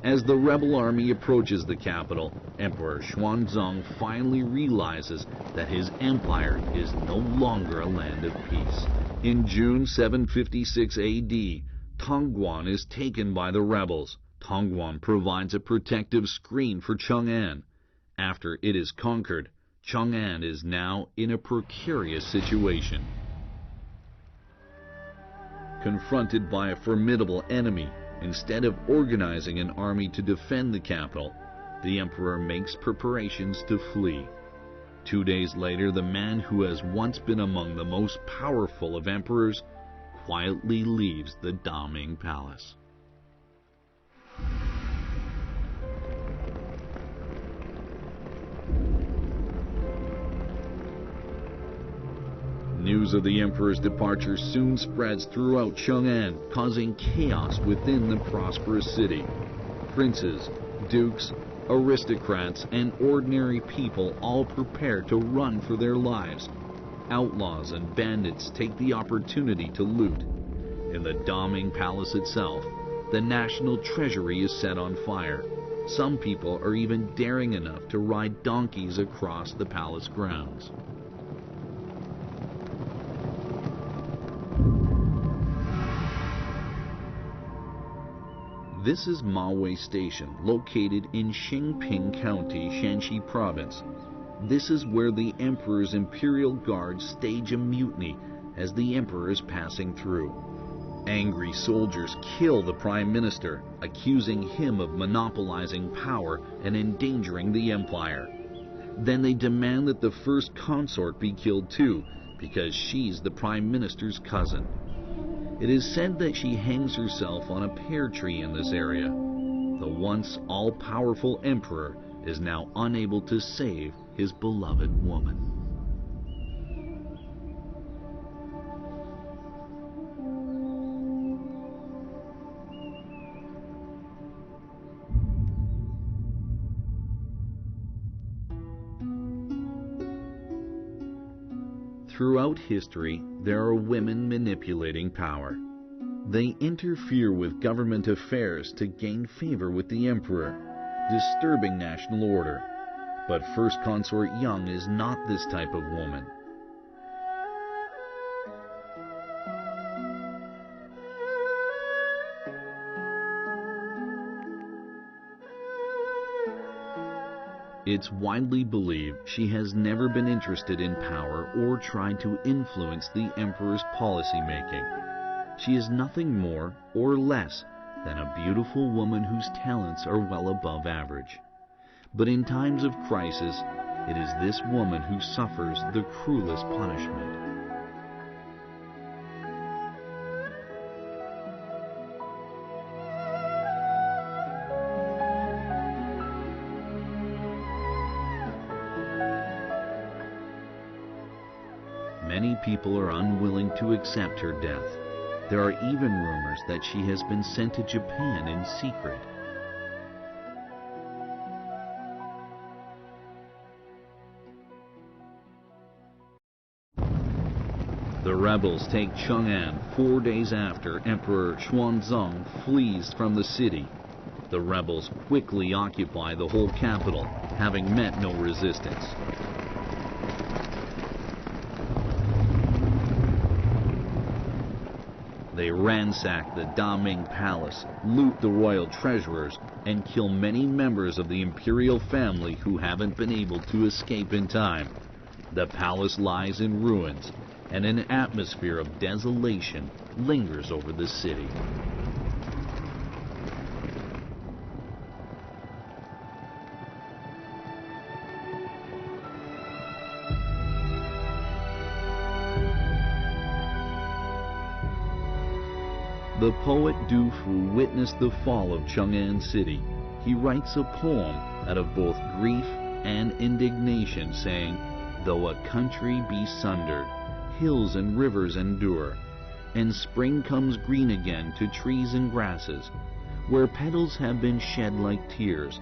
As the rebel army approaches the capital, Emperor Xuanzong finally realizes that his empire is no longer a land of peace. In June 756 AD, Tongguan is taken by the rebels. Tongguan provides a protective screen for Chang'an. After it is conquered, Chang'an is now in a precarious situation. Confronted by a formidable enemy, instead of organizing an army to defend the capital, the emperor makes preparations to flee. 2 days later, the man who has once been among the most powerful of emperors quietly leaves the Daming Palace. News of the emperor's departure soon spreads throughout Chang'an, causing chaos within the prosperous city. Princes, dukes, aristocrats, and ordinary people all prepare to run for their lives. Outlaws and bandits take the opportunity to loot. In the Daming Palace itself, the national treasury is set on fire. Some people are even daring enough to ride donkeys across the palace grounds. This is Mawei Station, located in Xingping County, Shaanxi Province. This is where the Emperor's Imperial Guards stage a mutiny as the Emperor is passing through. Angry soldiers kill the Prime Minister, accusing him of monopolizing power and endangering the Empire. Then they demand that the first consort be killed too, because she's the Prime Minister's cousin. It is said that she hangs herself on a pear tree in this area. The once all-powerful Emperor is now unable to save his beloved woman. Throughout history, there are women manipulating power. They interfere with government affairs to gain favor with the emperor, disturbing national order. But First Consort Yang is not this type of woman. It's widely believed she has never been interested in power or tried to influence the emperor's policy-making. She is nothing more or less than a beautiful woman whose talents are well above average. But in times of crisis, it is this woman who suffers the cruelest punishment. Many people are unwilling to accept her death. There are even rumors that she has been sent to Japan in secret. The rebels take Chang'an 4 days after Emperor Xuanzong flees from the city. The rebels quickly occupy the whole capital, having met no resistance. They ransack the Daming Palace, loot the royal treasurers, and kill many members of the imperial family who haven't been able to escape in time. The palace lies in ruins, and an atmosphere of desolation lingers over the city. The poet Du Fu witnessed the fall of Chang'an city. He writes a poem out of both grief and indignation, saying, "Though a country be sundered, hills and rivers endure, and spring comes green again to trees and grasses, where petals have been shed like tears,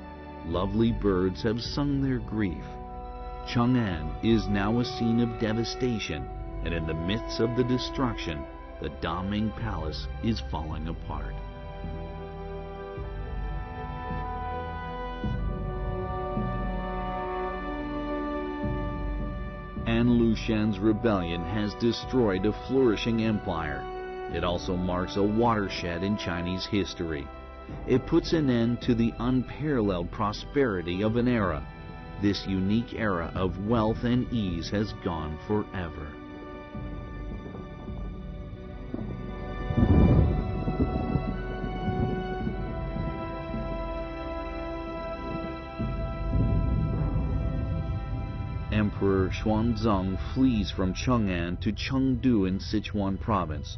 lovely birds have sung their grief. Chang'an is now a scene of devastation, and in the midst of the destruction, the Daming Palace is falling apart." An Lushan's rebellion has destroyed a flourishing empire. It also marks a watershed in Chinese history. It puts an end to the unparalleled prosperity of an era. This unique era of wealth and ease has gone forever. Emperor Xuanzang flees from Chang'an to Chengdu in Sichuan Province.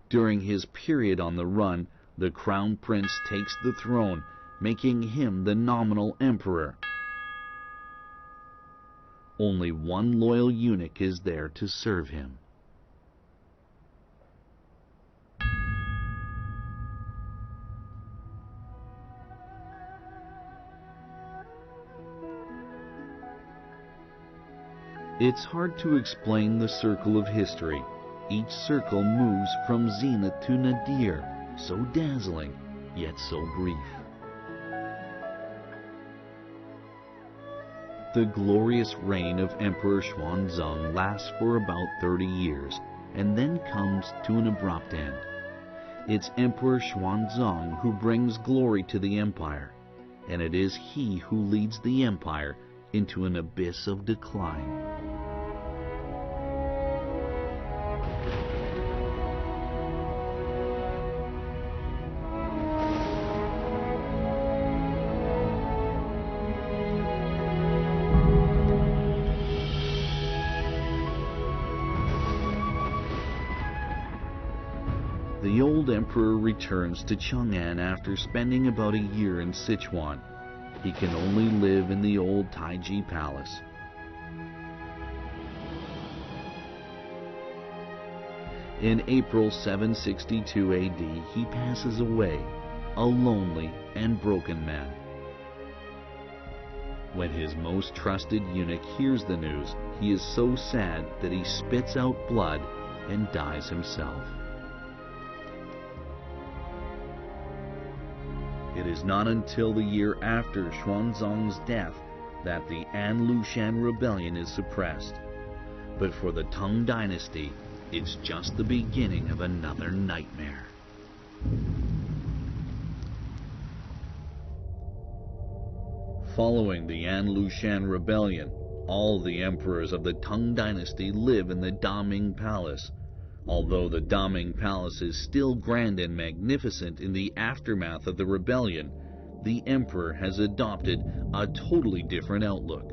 During his period on the run, the crown prince takes the throne, making him the nominal emperor. Only one loyal eunuch is there to serve him. It's hard to explain the circle of history. Each circle moves from zenith to nadir, so dazzling, yet so brief. The glorious reign of Emperor Xuanzang lasts for about 30 years, and then comes to an abrupt end. It's Emperor Xuanzang who brings glory to the empire, and it is he who leads the empire into an abyss of decline. The old emperor returns to Chang'an after spending about a year in Sichuan. He can only live in the old Taiji Palace. In April 762 AD, he passes away, a lonely and broken man. When his most trusted eunuch hears the news, he is so sad that he spits out blood and dies himself. It is not until the year after Xuanzang's death that the An Lushan rebellion is suppressed. But for the Tang Dynasty, it's just the beginning of another nightmare. Following the An Lushan rebellion, all the emperors of the Tang Dynasty live in the Daming Palace. Although the Daming Palace is still grand and magnificent in the aftermath of the rebellion, the emperor has adopted a totally different outlook.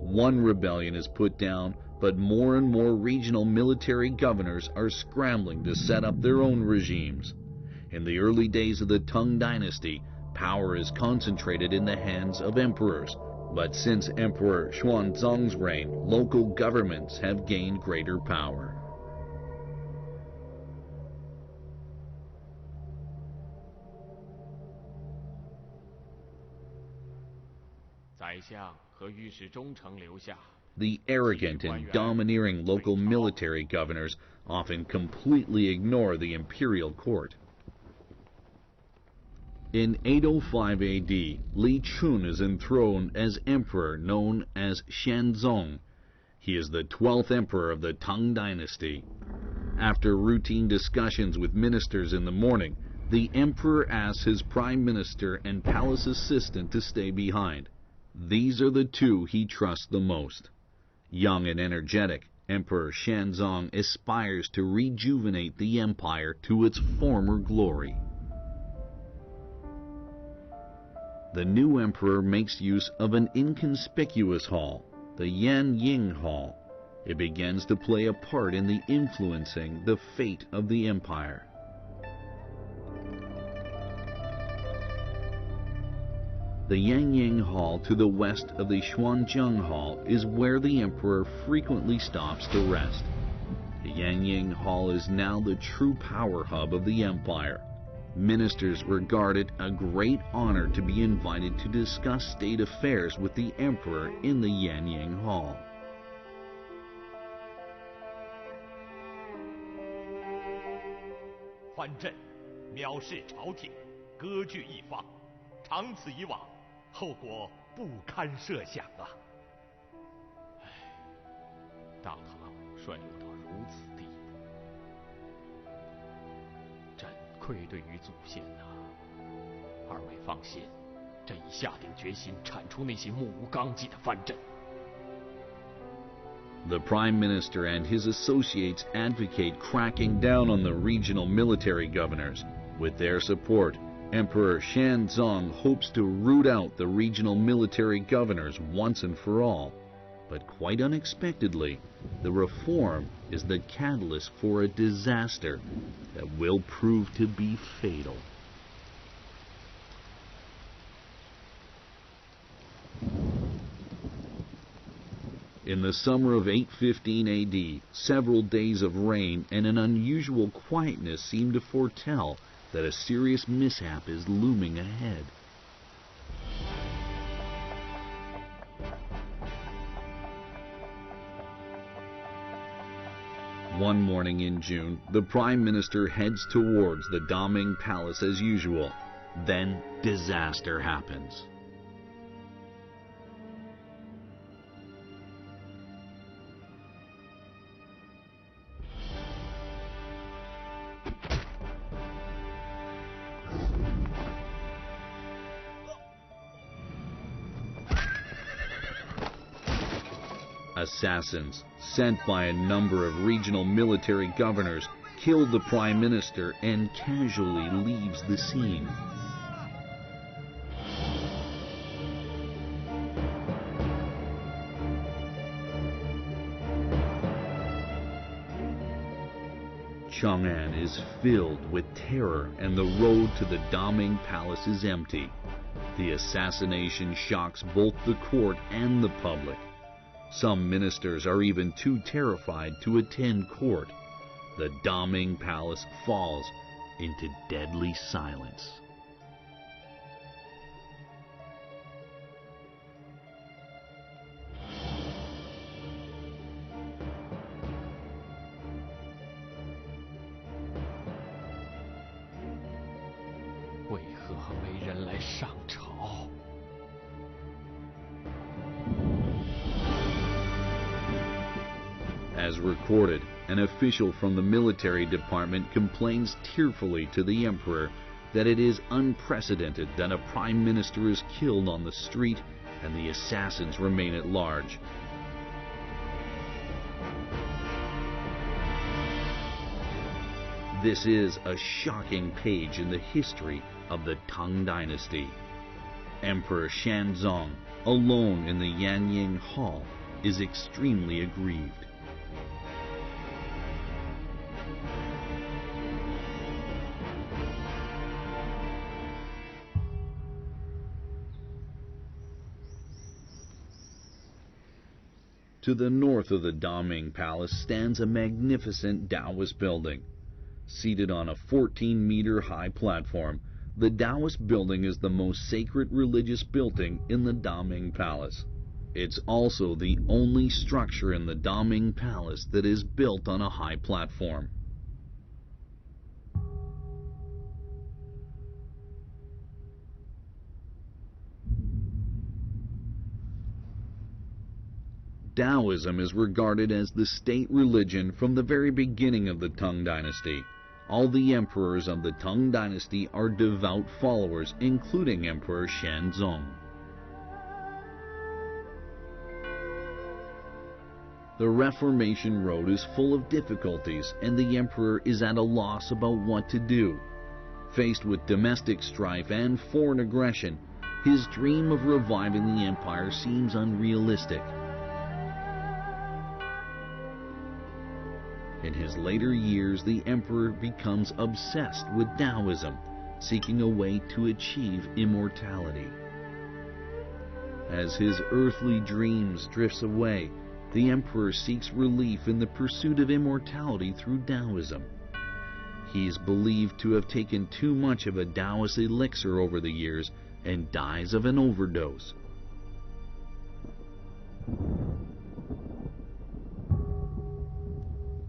One rebellion is put down, but more and more regional military governors are scrambling to set up their own regimes. In the early days of the Tang Dynasty, power is concentrated in the hands of emperors. But since Emperor Xuanzang's reign, local governments have gained greater power. The arrogant and domineering local military governors often completely ignore the imperial court. In 805 AD, Li Chun is enthroned as emperor known as Shenzong. He is the 12th emperor of the Tang Dynasty. After routine discussions with ministers in the morning, The emperor asks his prime minister and palace assistant to stay behind. These are the two he trusts the most. Young and energetic, Emperor Shenzong aspires to rejuvenate the empire to its former glory. The new emperor makes use of an inconspicuous hall, the Yanying Hall. It begins to play a part in the influencing the fate of the empire. The Yanying Hall to the west of the Xuanzheng Hall is where the emperor frequently stops to rest. The Yanying Hall is now the true power hub of the empire. Ministers regard it a great honor to be invited to discuss state affairs with the emperor in the Yanying Hall.藩镇藐视朝廷，割据一方，长此以往，后果不堪设想啊！大唐衰落到如此地步，朕愧对于祖先呐。二位放心，朕已下定决心铲除那些目无纲纪的藩镇。The Prime Minister and his associates advocate cracking down on the regional military governors. With their support, Emperor Shenzong hopes to root out the regional military governors once and for all. But quite unexpectedly, the reform is the catalyst for a disaster that will prove to be fatal. In the summer of 815 AD, several days of rain and an unusual quietness seem to foretell that a serious mishap is looming ahead. One morning in June, the Prime Minister heads towards the Daming Palace as usual. Then disaster happens. Assassins, sent by a number of regional military governors, kill the Prime Minister and casually leaves the scene. Chang'an is filled with terror and the road to the Daming Palace is empty. The assassination shocks both the court and the public. Some ministers are even too terrified to attend court. The Daming Palace falls into deadly silence. As recorded, an official from the military department complains tearfully to the emperor that it is unprecedented that a prime minister is killed on the street and the assassins remain at large. This is a shocking page in the history of the Tang Dynasty. Emperor Shenzong, alone in the Yanying Hall, is extremely aggrieved. To the north of the Daming Palace stands a magnificent Taoist building. Seated on a 14-meter high platform, the Taoist building is the most sacred religious building in the Daming Palace. It's also the only structure in the Daming Palace that is built on a high platform. Taoism is regarded as the state religion from the very beginning of the Tang Dynasty. all the emperors of the Tang Dynasty are devout followers, including Emperor Xuanzong. The Reformation road is full of difficulties, and the emperor is at a loss about what to do. Faced with domestic strife and foreign aggression, his dream of reviving the empire seems unrealistic. In his later years, the emperor becomes obsessed with Taoism, seeking a way to achieve immortality. As his earthly dreams drifts away, the emperor seeks relief in the pursuit of immortality through Taoism. He is believed to have taken too much of a Taoist elixir over the years and dies of an overdose.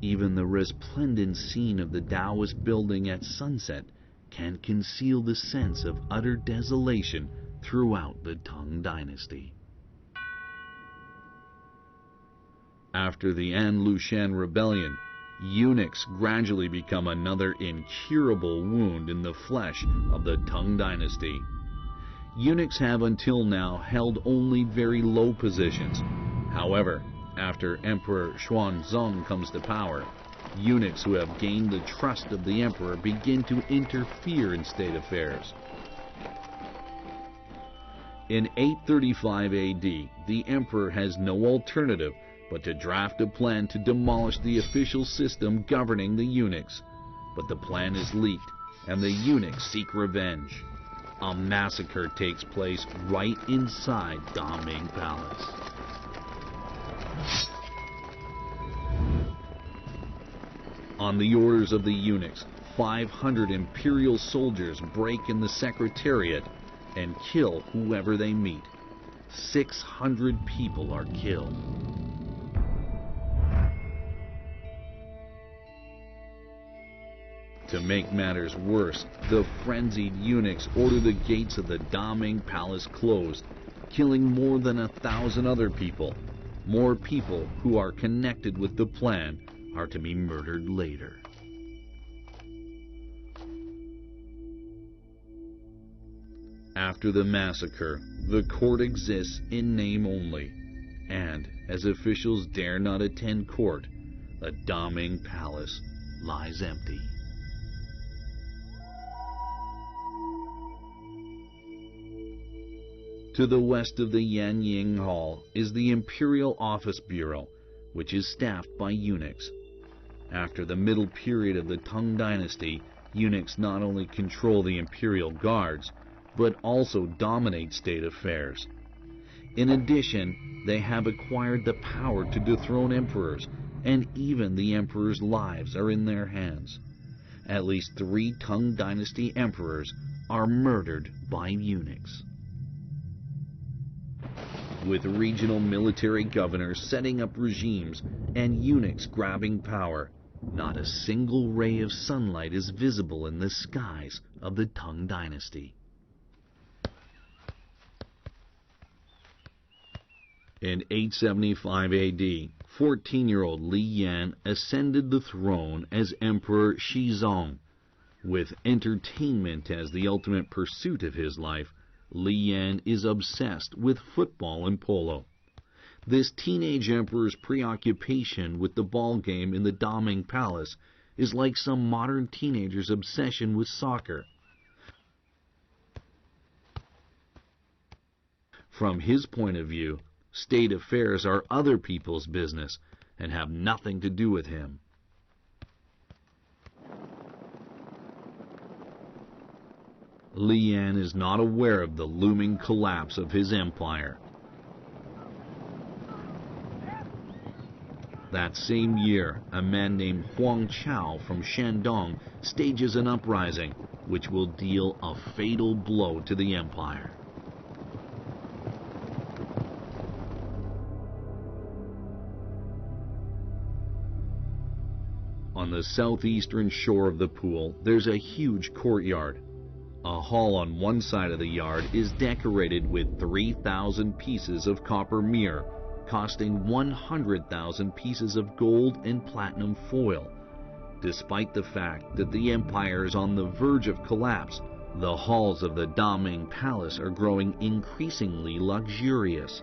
Even the resplendent scene of the Taoist building at sunset can conceal the sense of utter desolation throughout the Tang Dynasty. After the An Lushan rebellion, eunuchs gradually become another incurable wound in the flesh of the Tang Dynasty. Eunuchs have until now held only very low positions. However, after Emperor Xuanzong comes to power, eunuchs who have gained the trust of the emperor begin to interfere in state affairs. In 835 AD, the emperor has no alternative but to draft a plan to demolish the official system governing the eunuchs. But the plan is leaked, and the eunuchs seek revenge. A massacre takes place right inside Daming Palace. On the orders of the eunuchs, 500 imperial soldiers break in the secretariat and kill whoever they meet. 600 people are killed. To make matters worse, the frenzied eunuchs order the gates of the Daming Palace closed, killing more than 1,000 other people. More people who are connected with the plan are to be murdered later. After the massacre, the court exists in name only, and as officials dare not attend court, the Daming Palace lies empty. To the west of the Yanying Hall is the Imperial Office Bureau, which is staffed by eunuchs. After the middle period of the Tang Dynasty, eunuchs not only control the imperial guards, but also dominate state affairs. In addition, they have acquired the power to dethrone emperors, and even the emperors' lives are in their hands. At least 3 Tang Dynasty emperors are murdered by eunuchs. With regional military governors setting up regimes and eunuchs grabbing power, not a single ray of sunlight is visible in the skies of the Tang Dynasty. In 875 AD, 14-year-old Li Yan ascended the throne as Emperor Xizong. With entertainment as the ultimate pursuit of his life, Li Yan is obsessed with football and polo. This teenage emperor's preoccupation with the ball game in the Daming Palace is like some modern teenager's obsession with soccer. From his point of view, state affairs are other people's business and have nothing to do with him. Li Yan is not aware of the looming collapse of his empire. That same year, a man named Huang Chao from Shandong stages an uprising, which will deal a fatal blow to the empire. On the southeastern shore of the pool, there's a huge courtyard. A hall on one side of the yard is decorated with 3,000 pieces of copper mirror, costing 100,000 pieces of gold and platinum foil. Despite the fact that the empire is on the verge of collapse, the halls of the Daming Palace are growing increasingly luxurious.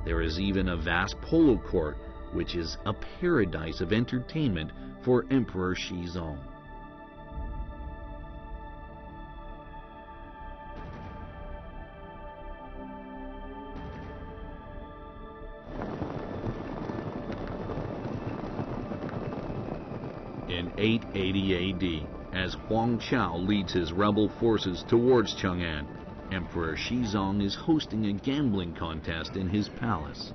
There is even a vast polo court, which is a paradise of entertainment for Emperor Xi'an. In 880 AD, as Huang Chao leads his rebel forces towards Chang'an, Emperor Xizong is hosting a gambling contest in his palace.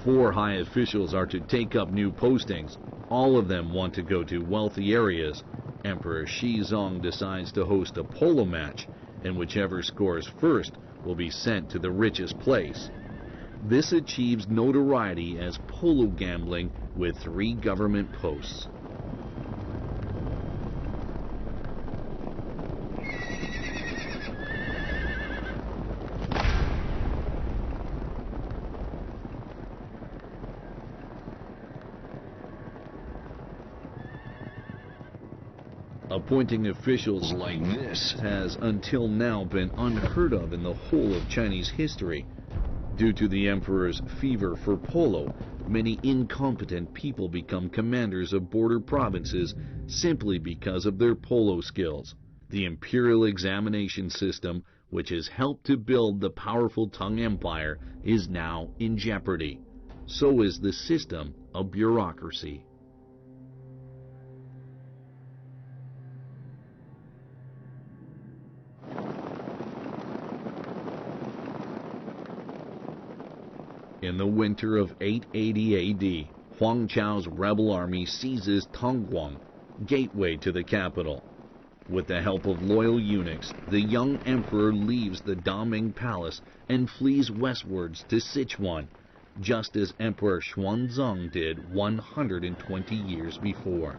Four high officials are to take up new postings. All of them want to go to wealthy areas. Emperor Xizong decides to host a polo match, and whichever scores first will be sent to the richest place. This achieves notoriety as polo gambling with 3 government posts. Appointing officials like this has until now been unheard of in the whole of Chinese history. Due to the emperor's fever for polo, many incompetent people become commanders of border provinces simply because of their polo skills. The imperial examination system, which has helped to build the powerful Tang Empire, is now in jeopardy. So is the system of bureaucracy. In the winter of 880 AD, Huang Chao's rebel army seizes Tongguang, gateway to the capital. With the help of loyal eunuchs, the young emperor leaves the Daming Palace and flees westwards to Sichuan, just as Emperor Xuanzang did 120 years before.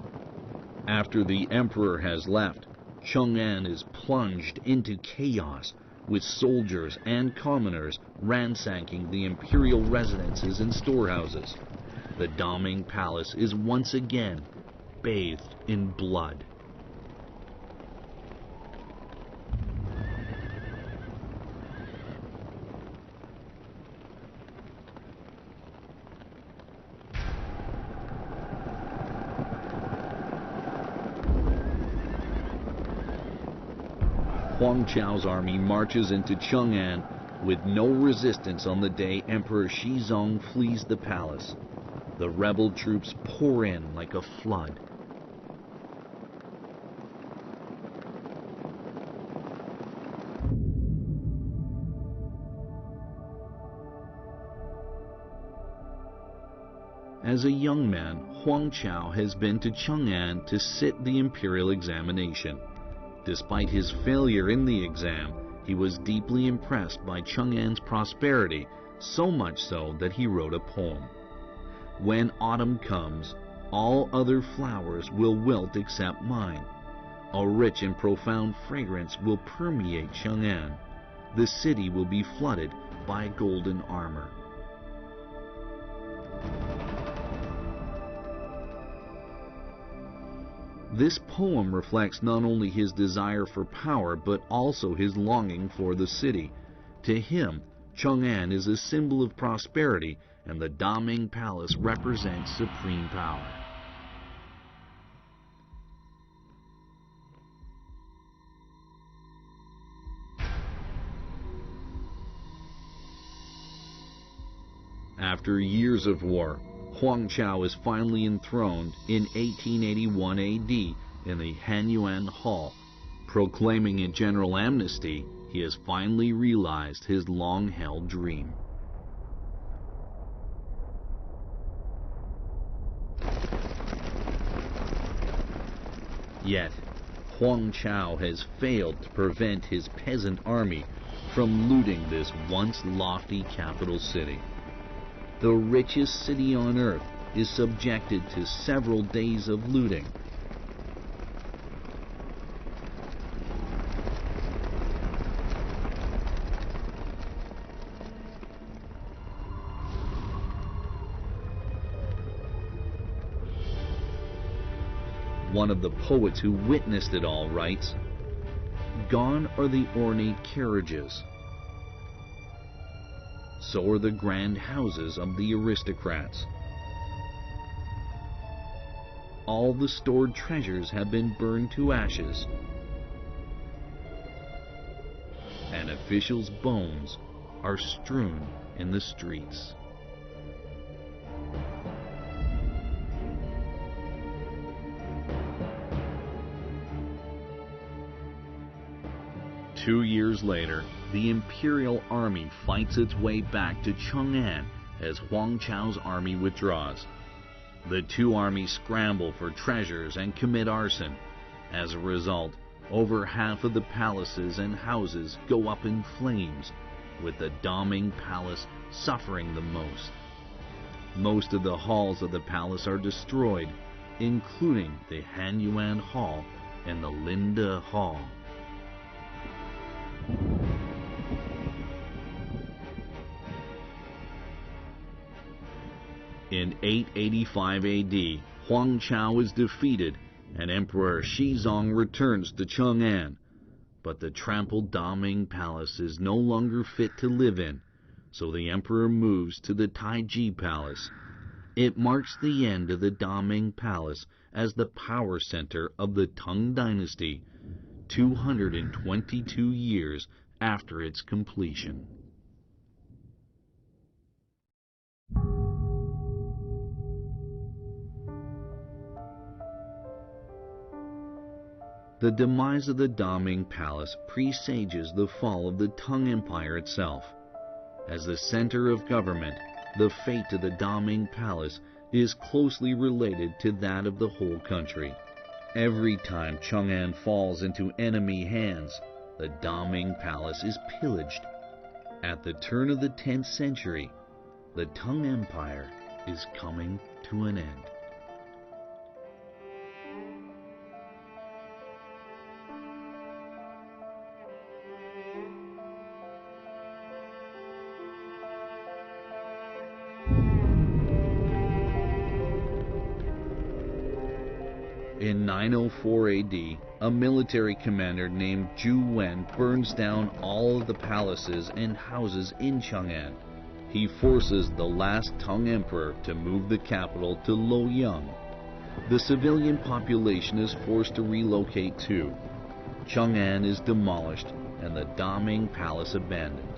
After the emperor has left, Chang'an is plunged into chaos, with soldiers and commoners ransacking the imperial residences and storehouses. The Daming Palace is once again bathed in blood. Huang Chao's army marches into Chang'an with no resistance on the day Emperor Xizong flees the palace. The rebel troops pour in like a flood. As a young man, Huang Chao has been to Chang'an to sit the imperial examination. Despite his failure in the exam, he was deeply impressed by Chang'an's prosperity, so much so that he wrote a poem. When autumn comes, all other flowers will wilt except mine. A rich and profound fragrance will permeate Chang'an. The city will be flooded by golden armor. This poem reflects not only his desire for power, but also his longing for the city. To him, Chang'an is a symbol of prosperity, and the Daming Palace represents supreme power. After years of war, Huang Chao is finally enthroned in 1881 AD in the Hanyuan Hall. Proclaiming a general amnesty, he has finally realized his long-held dream. Yet, Huang Chao has failed to prevent his peasant army from looting this once lofty capital city. The richest city on earth is subjected to several days of looting. one of the poets who witnessed it all writes, "Gone are the ornate carriages. So are the grand houses of the aristocrats. All the stored treasures have been burned to ashes, and officials' bones are strewn in the streets." Two years later, the imperial army fights its way back to Chang'an as Huang Chao's army withdraws. The two armies scramble for treasures and commit arson. As a result, over half of the palaces and houses go up in flames, with the Daming Palace suffering the most. Most of the halls of the palace are destroyed, including the Hanyuan Hall and the Linda Hall. In 885 AD, Huang Chao is defeated and Emperor Xizong returns to Chang'an. But the trampled Daming Palace is no longer fit to live in, so the emperor moves to the Taiji Palace. It marks the end of the Daming Palace as the power center of the Tang Dynasty, 222 years after its completion. The demise of the Daming Palace presages the fall of the Tang Empire itself. As the center of government, the fate of the Daming Palace is closely related to that of the whole country. Every time Chang'an falls into enemy hands, the Daming Palace is pillaged. At the turn of the 10th century, the Tang Empire is coming to an end. In 904 AD, a military commander named Zhu Wen burns down all of the palaces and houses in Chang'an. He forces the last Tang emperor to move the capital to Luoyang. The civilian population is forced to relocate too. Chang'an is demolished and the Daming Palace abandoned.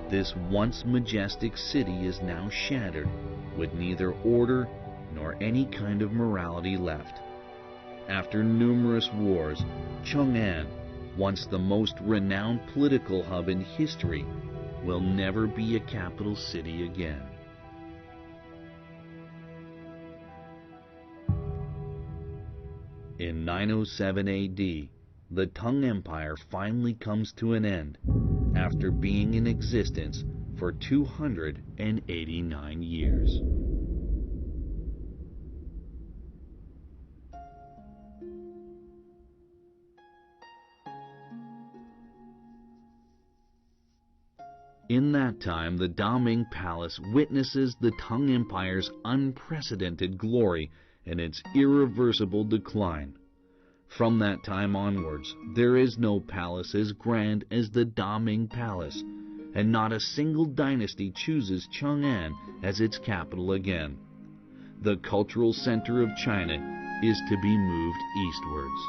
This once majestic city is now shattered, with neither order nor any kind of morality left. After numerous wars, Chang'an, once the most renowned political hub in history, will never be a capital city again. In 907 AD, the Tang Empire finally comes to an end, after being in existence for 289 years. In that time, the Daming Palace witnesses the Tang Empire's unprecedented glory and its irreversible decline. From that time onwards, there is no palace as grand as the Daming Palace, and not a single dynasty chooses Chang'an as its capital again. The cultural center of China is to be moved eastwards.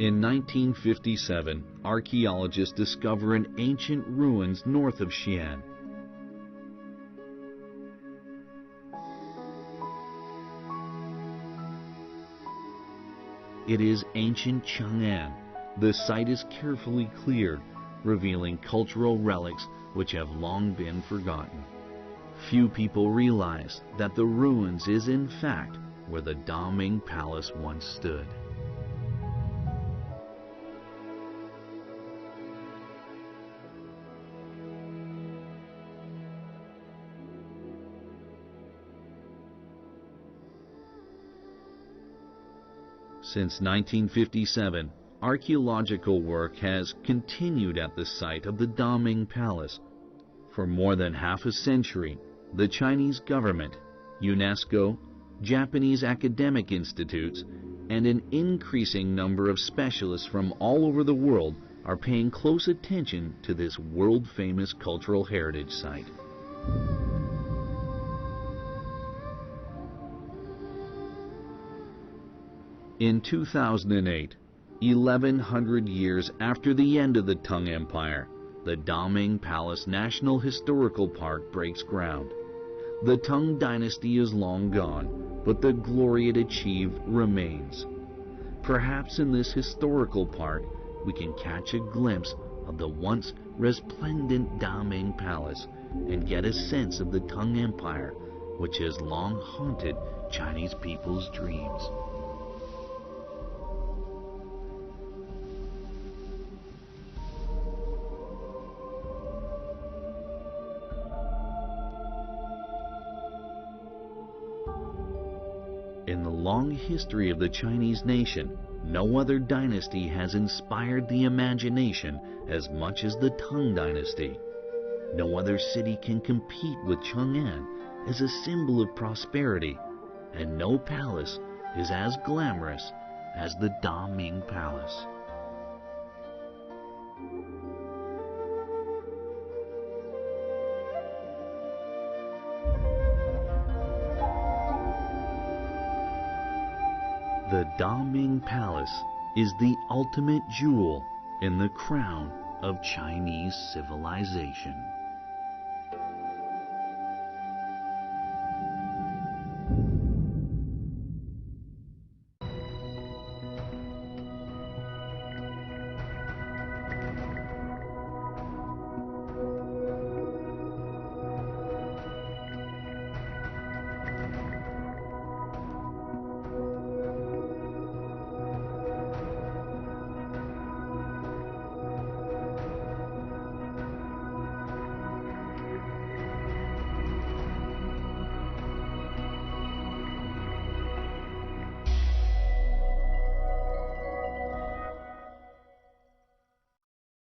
In 1957, archaeologists discover an ancient ruins north of Xi'an. It is ancient Chang'an. The site is carefully cleared, revealing cultural relics which have long been forgotten. Few people realize that the ruins is in fact where the Daming Palace once stood. Since 1957, archaeological work has continued at the site of the Daming Palace. For more than half a century, the Chinese government, UNESCO, Japanese academic institutes, and an increasing number of specialists from all over the world are paying close attention to this world-famous cultural heritage site. In 2008, 1100 years after the end of the Tang Empire, the Daming Palace National Historical Park breaks ground. The Tang Dynasty is long gone, but the glory it achieved remains. Perhaps in this historical park, we can catch a glimpse of the once resplendent Daming Palace and get a sense of the Tang Empire, which has long haunted Chinese people's dreams. In the long history of the Chinese nation, no other dynasty has inspired the imagination as much as the Tang Dynasty. No other city can compete with Chang'an as a symbol of prosperity, and no palace is as glamorous as the Daming Palace. The Daming Palace is the ultimate jewel in the crown of Chinese civilization.